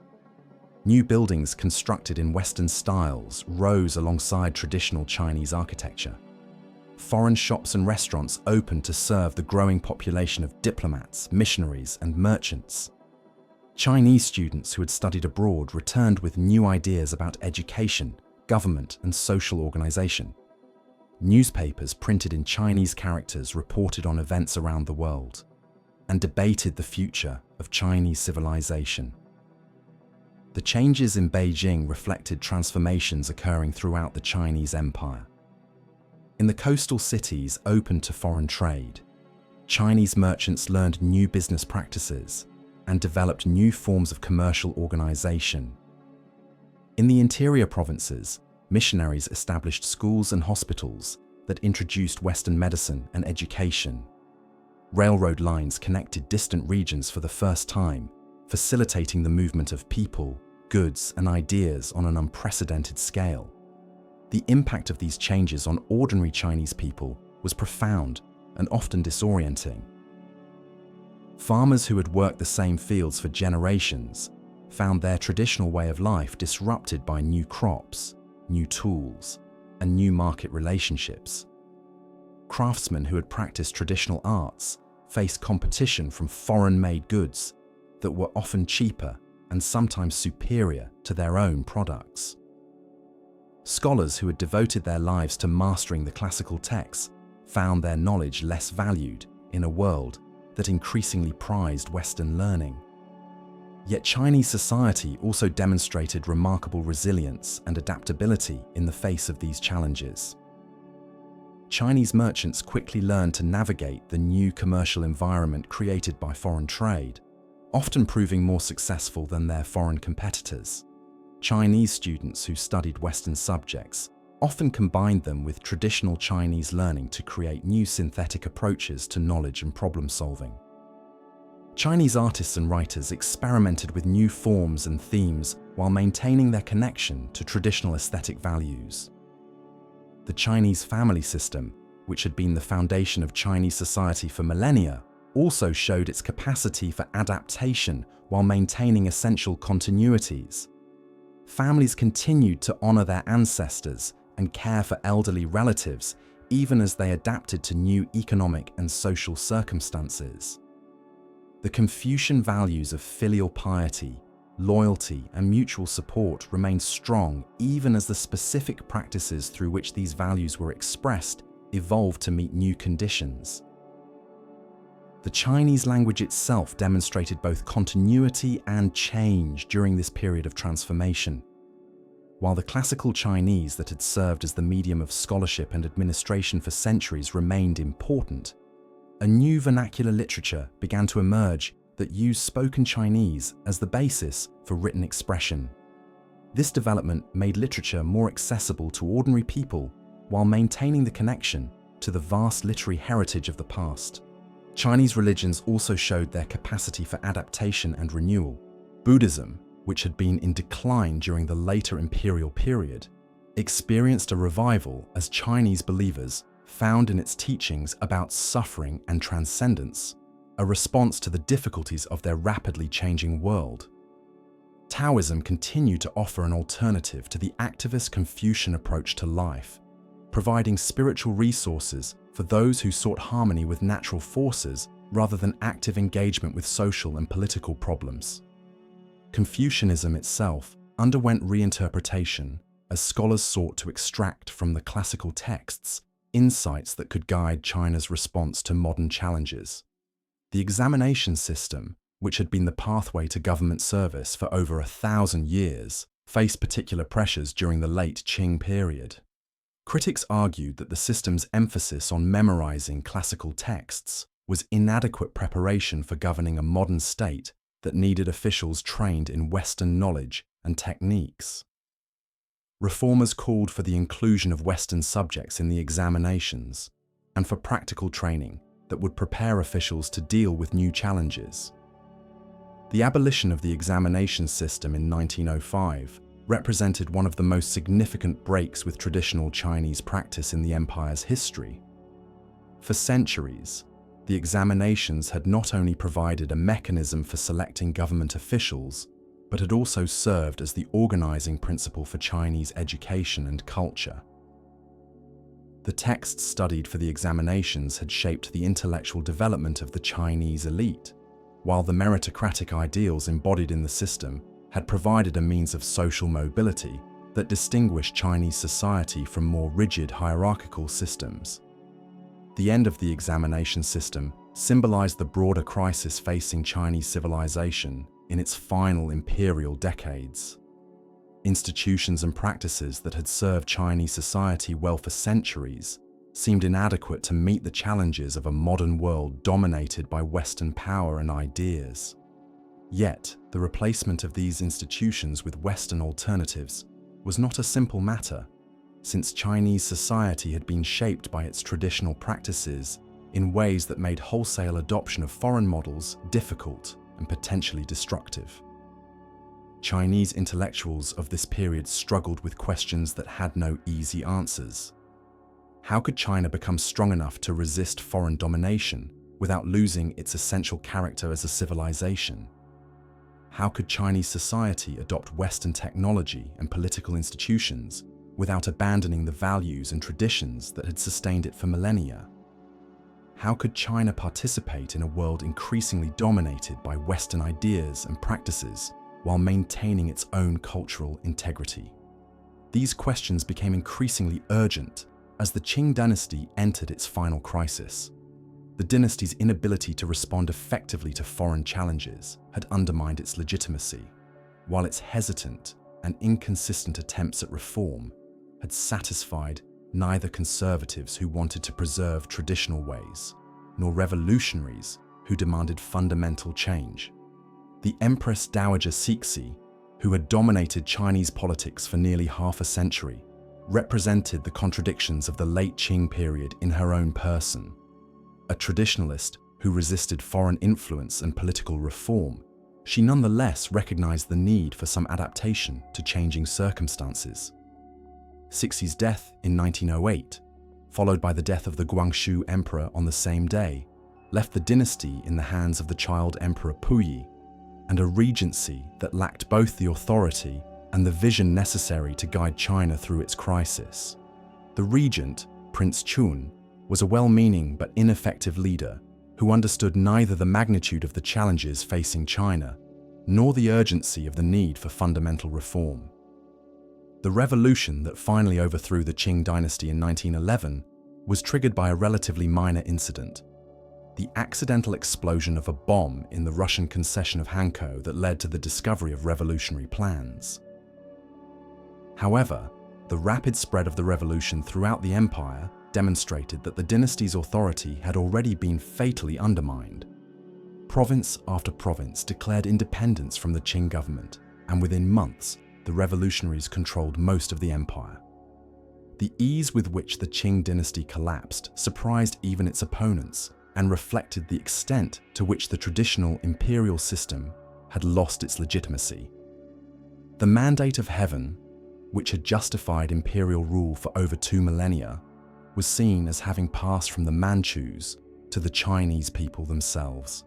[SPEAKER 1] New buildings constructed in Western styles rose alongside traditional Chinese architecture. Foreign shops and restaurants opened to serve the growing population of diplomats, missionaries, and merchants. Chinese students who had studied abroad returned with new ideas about education, government, and social organization. Newspapers printed in Chinese characters reported on events around the world and debated the future of Chinese civilization. The changes in Beijing reflected transformations occurring throughout the Chinese Empire. In the coastal cities open to foreign trade, Chinese merchants learned new business practices and developed new forms of commercial organization. In the interior provinces, missionaries established schools and hospitals that introduced Western medicine and education. Railroad lines connected distant regions for the first time, facilitating the movement of people, goods, and ideas on an unprecedented scale. The impact of these changes on ordinary Chinese people was profound and often disorienting. Farmers who had worked the same fields for generations found their traditional way of life disrupted by new crops, new tools, and new market relationships. Craftsmen who had practiced traditional arts faced competition from foreign-made goods that were often cheaper and sometimes superior to their own products. Scholars who had devoted their lives to mastering the classical texts found their knowledge less valued in a world that increasingly prized Western learning. Yet Chinese society also demonstrated remarkable resilience and adaptability in the face of these challenges. Chinese merchants quickly learned to navigate the new commercial environment created by foreign trade, often proving more successful than their foreign competitors. Chinese students who studied Western subjects often combined them with traditional Chinese learning to create new synthetic approaches to knowledge and problem solving. Chinese artists and writers experimented with new forms and themes while maintaining their connection to traditional aesthetic values. The Chinese family system, which had been the foundation of Chinese society for millennia, also showed its capacity for adaptation while maintaining essential continuities. Families continued to honor their ancestors and care for elderly relatives, even as they adapted to new economic and social circumstances. The Confucian values of filial piety, loyalty, and mutual support remained strong even as the specific practices through which these values were expressed evolved to meet new conditions. The Chinese language itself demonstrated both continuity and change during this period of transformation. While the classical Chinese that had served as the medium of scholarship and administration for centuries remained important, a new vernacular literature began to emerge that used spoken Chinese as the basis for written expression. This development made literature more accessible to ordinary people while maintaining the connection to the vast literary heritage of the past. Chinese religions also showed their capacity for adaptation and renewal. Buddhism, which had been in decline during the later imperial period, experienced a revival as Chinese believers found in its teachings about suffering and transcendence a response to the difficulties of their rapidly changing world. Taoism continued to offer an alternative to the activist Confucian approach to life, providing spiritual resources for those who sought harmony with natural forces rather than active engagement with social and political problems. Confucianism itself underwent reinterpretation as scholars sought to extract from the classical texts insights that could guide China's response to modern challenges. The examination system, which had been the pathway to government service for over 1,000 years, faced particular pressures during the late Qing period. Critics argued that the system's emphasis on memorizing classical texts was inadequate preparation for governing a modern state that needed officials trained in Western knowledge and techniques. Reformers called for the inclusion of Western subjects in the examinations and for practical training that would prepare officials to deal with new challenges. The abolition of the examination system in 1905 represented one of the most significant breaks with traditional Chinese practice in the empire's history. For centuries, the examinations had not only provided a mechanism for selecting government officials, but had also served as the organizing principle for Chinese education and culture. The texts studied for the examinations had shaped the intellectual development of the Chinese elite, while the meritocratic ideals embodied in the system had provided a means of social mobility that distinguished Chinese society from more rigid hierarchical systems. The end of the examination system symbolized the broader crisis facing Chinese civilization in its final imperial decades. Institutions and practices that had served Chinese society well for centuries seemed inadequate to meet the challenges of a modern world dominated by Western power and ideas. Yet, the replacement of these institutions with Western alternatives was not a simple matter, since Chinese society had been shaped by its traditional practices in ways that made wholesale adoption of foreign models difficult and potentially destructive. Chinese intellectuals of this period struggled with questions that had no easy answers. How could China become strong enough to resist foreign domination without losing its essential character as a civilization? How could Chinese society adopt Western technology and political institutions without abandoning the values and traditions that had sustained it for millennia? How could China participate in a world increasingly dominated by Western ideas and practices while maintaining its own cultural integrity? These questions became increasingly urgent as the Qing dynasty entered its final crisis. The dynasty's inability to respond effectively to foreign challenges had undermined its legitimacy, while its hesitant and inconsistent attempts at reform had satisfied neither conservatives who wanted to preserve traditional ways, nor revolutionaries who demanded fundamental change. The Empress Dowager Cixi, who had dominated Chinese politics for nearly half a century, represented the contradictions of the late Qing period in her own person. A traditionalist who resisted foreign influence and political reform, she nonetheless recognized the need for some adaptation to changing circumstances. Cixi's death in 1908, followed by the death of the Guangxu emperor on the same day, left the dynasty in the hands of the child emperor Puyi, and a regency that lacked both the authority and the vision necessary to guide China through its crisis. The regent, Prince Chun, was a well-meaning but ineffective leader who understood neither the magnitude of the challenges facing China nor the urgency of the need for fundamental reform. The revolution that finally overthrew the Qing dynasty in 1911 was triggered by a relatively minor incident: the accidental explosion of a bomb in the Russian concession of Hankou that led to the discovery of revolutionary plans. However, the rapid spread of the revolution throughout the empire demonstrated that the dynasty's authority had already been fatally undermined. Province after province declared independence from the Qing government, and within months, the revolutionaries controlled most of the empire. The ease with which the Qing dynasty collapsed surprised even its opponents and reflected the extent to which the traditional imperial system had lost its legitimacy. The mandate of heaven, which had justified imperial rule for over 2 millennia, was seen as having passed from the Manchus to the Chinese people themselves.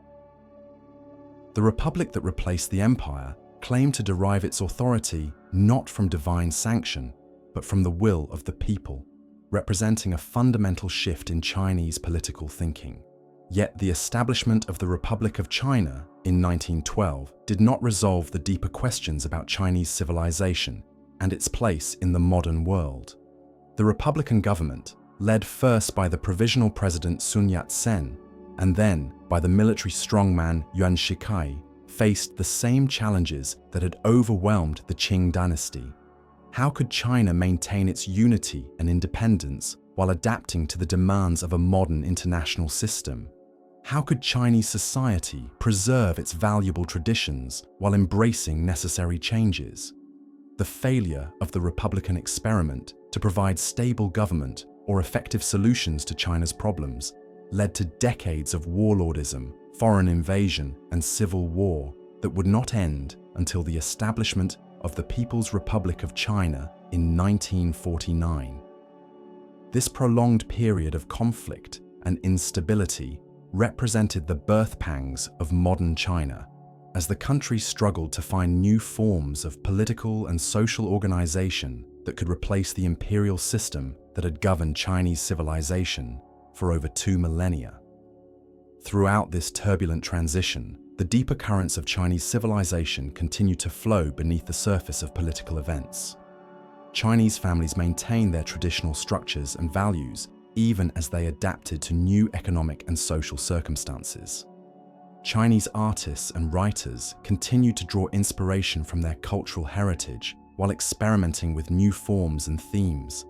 [SPEAKER 1] The republic that replaced the empire claimed to derive its authority not from divine sanction, but from the will of the people, representing a fundamental shift in Chinese political thinking. Yet the establishment of the Republic of China in 1912 did not resolve the deeper questions about Chinese civilization and its place in the modern world. The Republican government, led first by the provisional president Sun Yat-sen and then by the military strongman Yuan Shikai, faced the same challenges that had overwhelmed the Qing dynasty. How could China maintain its unity and independence while adapting to the demands of a modern international system? How could Chinese society preserve its valuable traditions while embracing necessary changes? The failure of the Republican experiment to provide stable government or effective solutions to China's problems led to decades of warlordism, foreign invasion, and civil war that would not end until the establishment of the People's Republic of China in 1949. This prolonged period of conflict and instability represented the birth pangs of modern China, as the country struggled to find new forms of political and social organization that could replace the imperial system that had governed Chinese civilization for over 2 millennia. Throughout this turbulent transition, the deeper currents of Chinese civilization continued to flow beneath the surface of political events. Chinese families maintained their traditional structures and values even as they adapted to new economic and social circumstances. Chinese artists and writers continued to draw inspiration from their cultural heritage while experimenting with new forms and themes.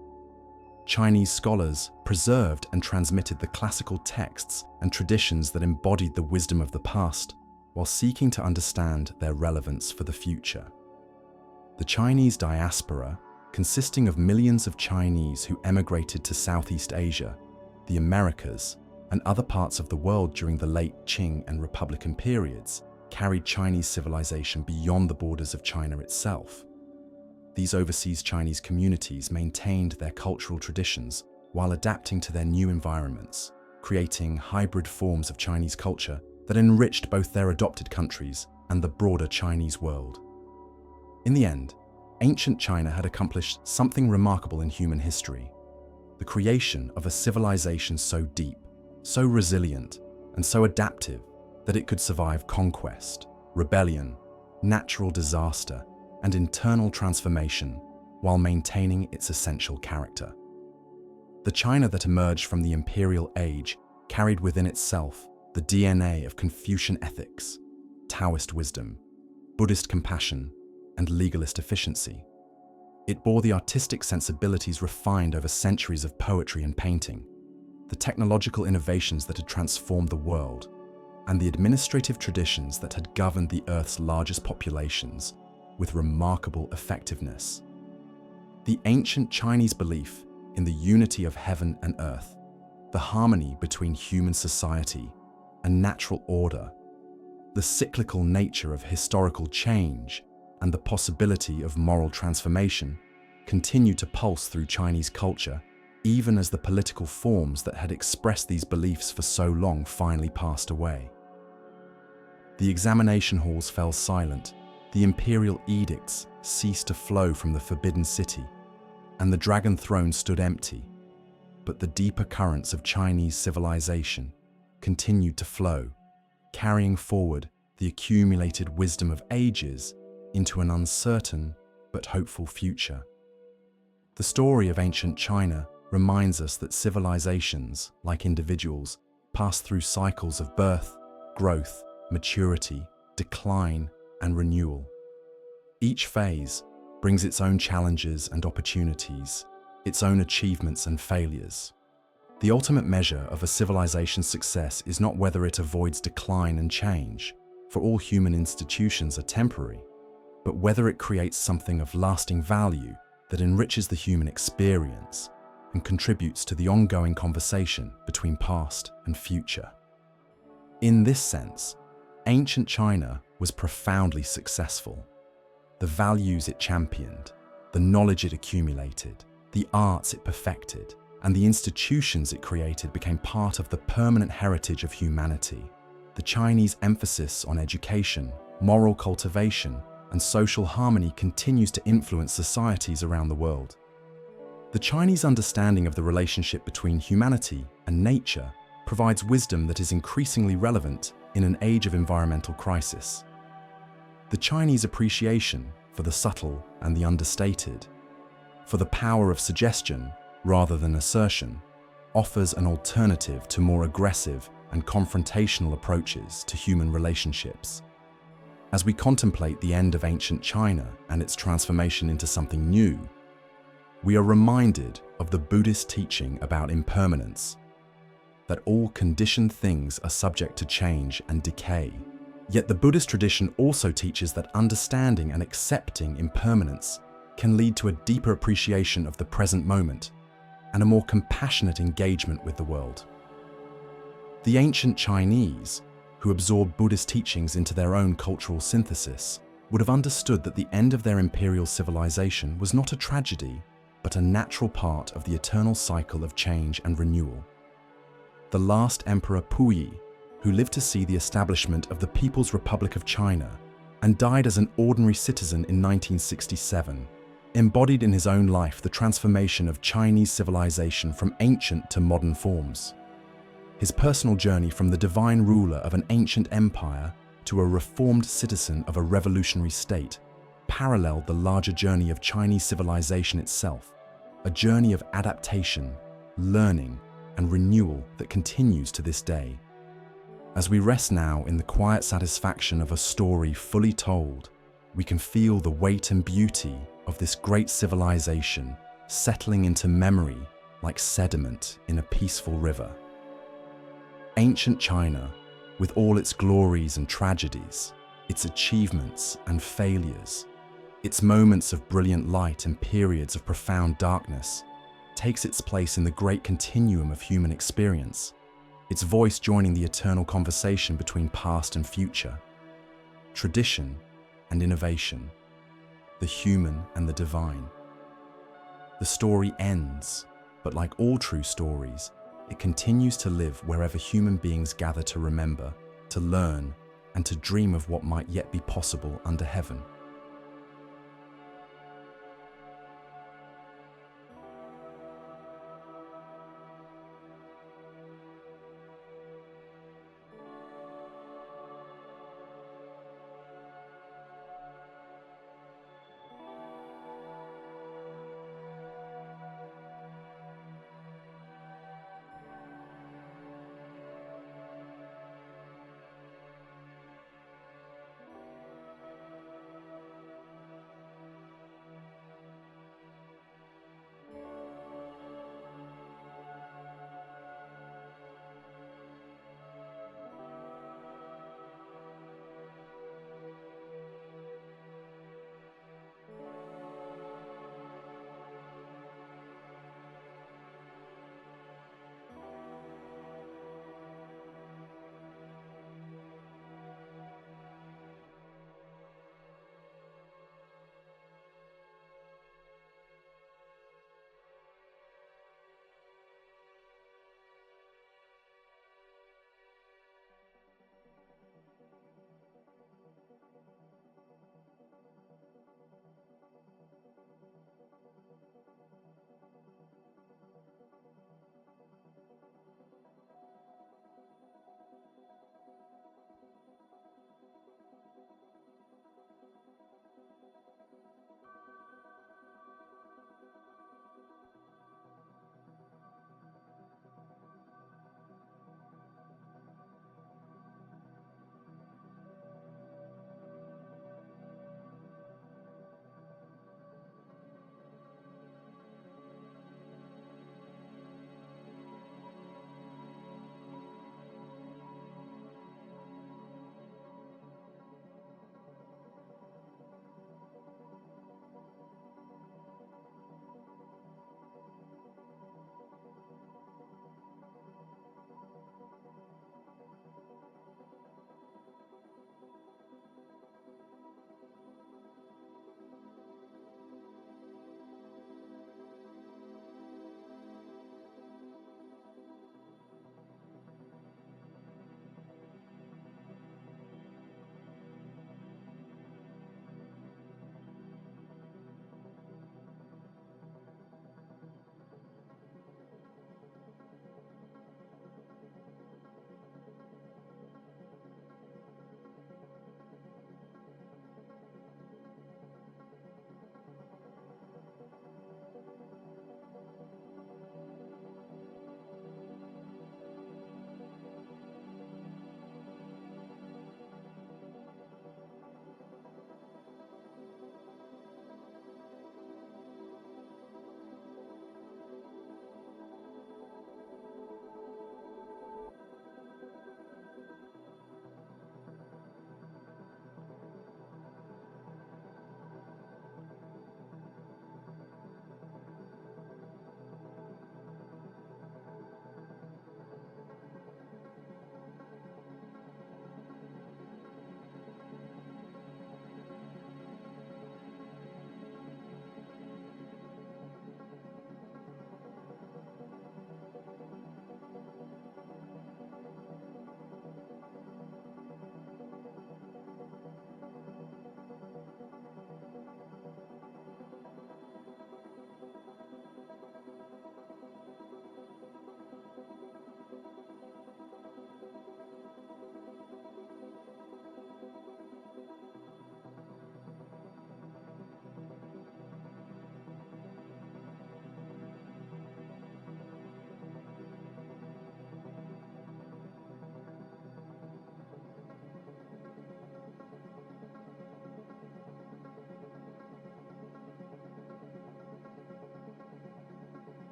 [SPEAKER 1] Chinese scholars preserved and transmitted the classical texts and traditions that embodied the wisdom of the past, while seeking to understand their relevance for the future. The Chinese diaspora, consisting of millions of Chinese who emigrated to Southeast Asia, the Americas, and other parts of the world during the late Qing and Republican periods, carried Chinese civilization beyond the borders of China itself. These overseas Chinese communities maintained their cultural traditions while adapting to their new environments, creating hybrid forms of Chinese culture that enriched both their adopted countries and the broader Chinese world. In the end, ancient China had accomplished something remarkable in human history: the creation of a civilization so deep, so resilient, and so adaptive that it could survive conquest, rebellion, natural disaster, and internal transformation while maintaining its essential character. The China that emerged from the imperial age carried within itself the DNA of Confucian ethics, Taoist wisdom, Buddhist compassion, and legalist efficiency. It bore the artistic sensibilities refined over centuries of poetry and painting, the technological innovations that had transformed the world, and the administrative traditions that had governed the Earth's largest populations with remarkable effectiveness. The ancient Chinese belief in the unity of heaven and earth, the harmony between human society and natural order, the cyclical nature of historical change, and the possibility of moral transformation continue to pulse through Chinese culture, even as the political forms that had expressed these beliefs for so long finally passed away. The examination halls fell silent, the imperial edicts ceased to flow from the Forbidden City, and the Dragon Throne stood empty. But the deeper currents of Chinese civilization continued to flow, carrying forward the accumulated wisdom of ages into an uncertain but hopeful future. The story of ancient China reminds us that civilizations, like individuals, pass through cycles of birth, growth, maturity, decline, and renewal. Each phase, brings its own challenges and opportunities, its own achievements and failures. The ultimate measure of a civilization's success is not whether it avoids decline and change, for all human institutions are temporary, but whether it creates something of lasting value that enriches the human experience and contributes to the ongoing conversation between past and future. In this sense, ancient China was profoundly successful. The values it championed, the knowledge it accumulated, the arts it perfected, and the institutions it created became part of the permanent heritage of humanity. The Chinese emphasis on education, moral cultivation, and social harmony continues to influence societies around the world. The Chinese understanding of the relationship between humanity and nature provides wisdom that is increasingly relevant in an age of environmental crisis. The Chinese appreciation for the subtle and the understated, for the power of suggestion rather than assertion, offers an alternative to more aggressive and confrontational approaches to human relationships. As we contemplate the end of ancient China and its transformation into something new, we are reminded of the Buddhist teaching about impermanence, that all conditioned things are subject to change and decay. Yet the Buddhist tradition also teaches that understanding and accepting impermanence can lead to a deeper appreciation of the present moment and a more compassionate engagement with the world. The ancient Chinese, who absorbed Buddhist teachings into their own cultural synthesis, would have understood that the end of their imperial civilization was not a tragedy, but a natural part of the eternal cycle of change and renewal. The last emperor Puyi, who lived to see the establishment of the People's Republic of China and died as an ordinary citizen in 1967, embodied in his own life the transformation of Chinese civilization from ancient to modern forms. His personal journey from the divine ruler of an ancient empire to a reformed citizen of a revolutionary state paralleled the larger journey of Chinese civilization itself, a journey of adaptation, learning, and renewal that continues to this day. As we rest now in the quiet satisfaction of a story fully told, we can feel the weight and beauty of this great civilization settling into memory like sediment in a peaceful river. Ancient China, with all its glories and tragedies, its achievements and failures, its moments of brilliant light and periods of profound darkness, takes its place in the great continuum of human experience, its voice joining the eternal conversation between past and future, tradition and innovation, the human and the divine. The story ends, but like all true stories, it continues to live wherever human beings gather to remember, to learn, and to dream of what might yet be possible under heaven.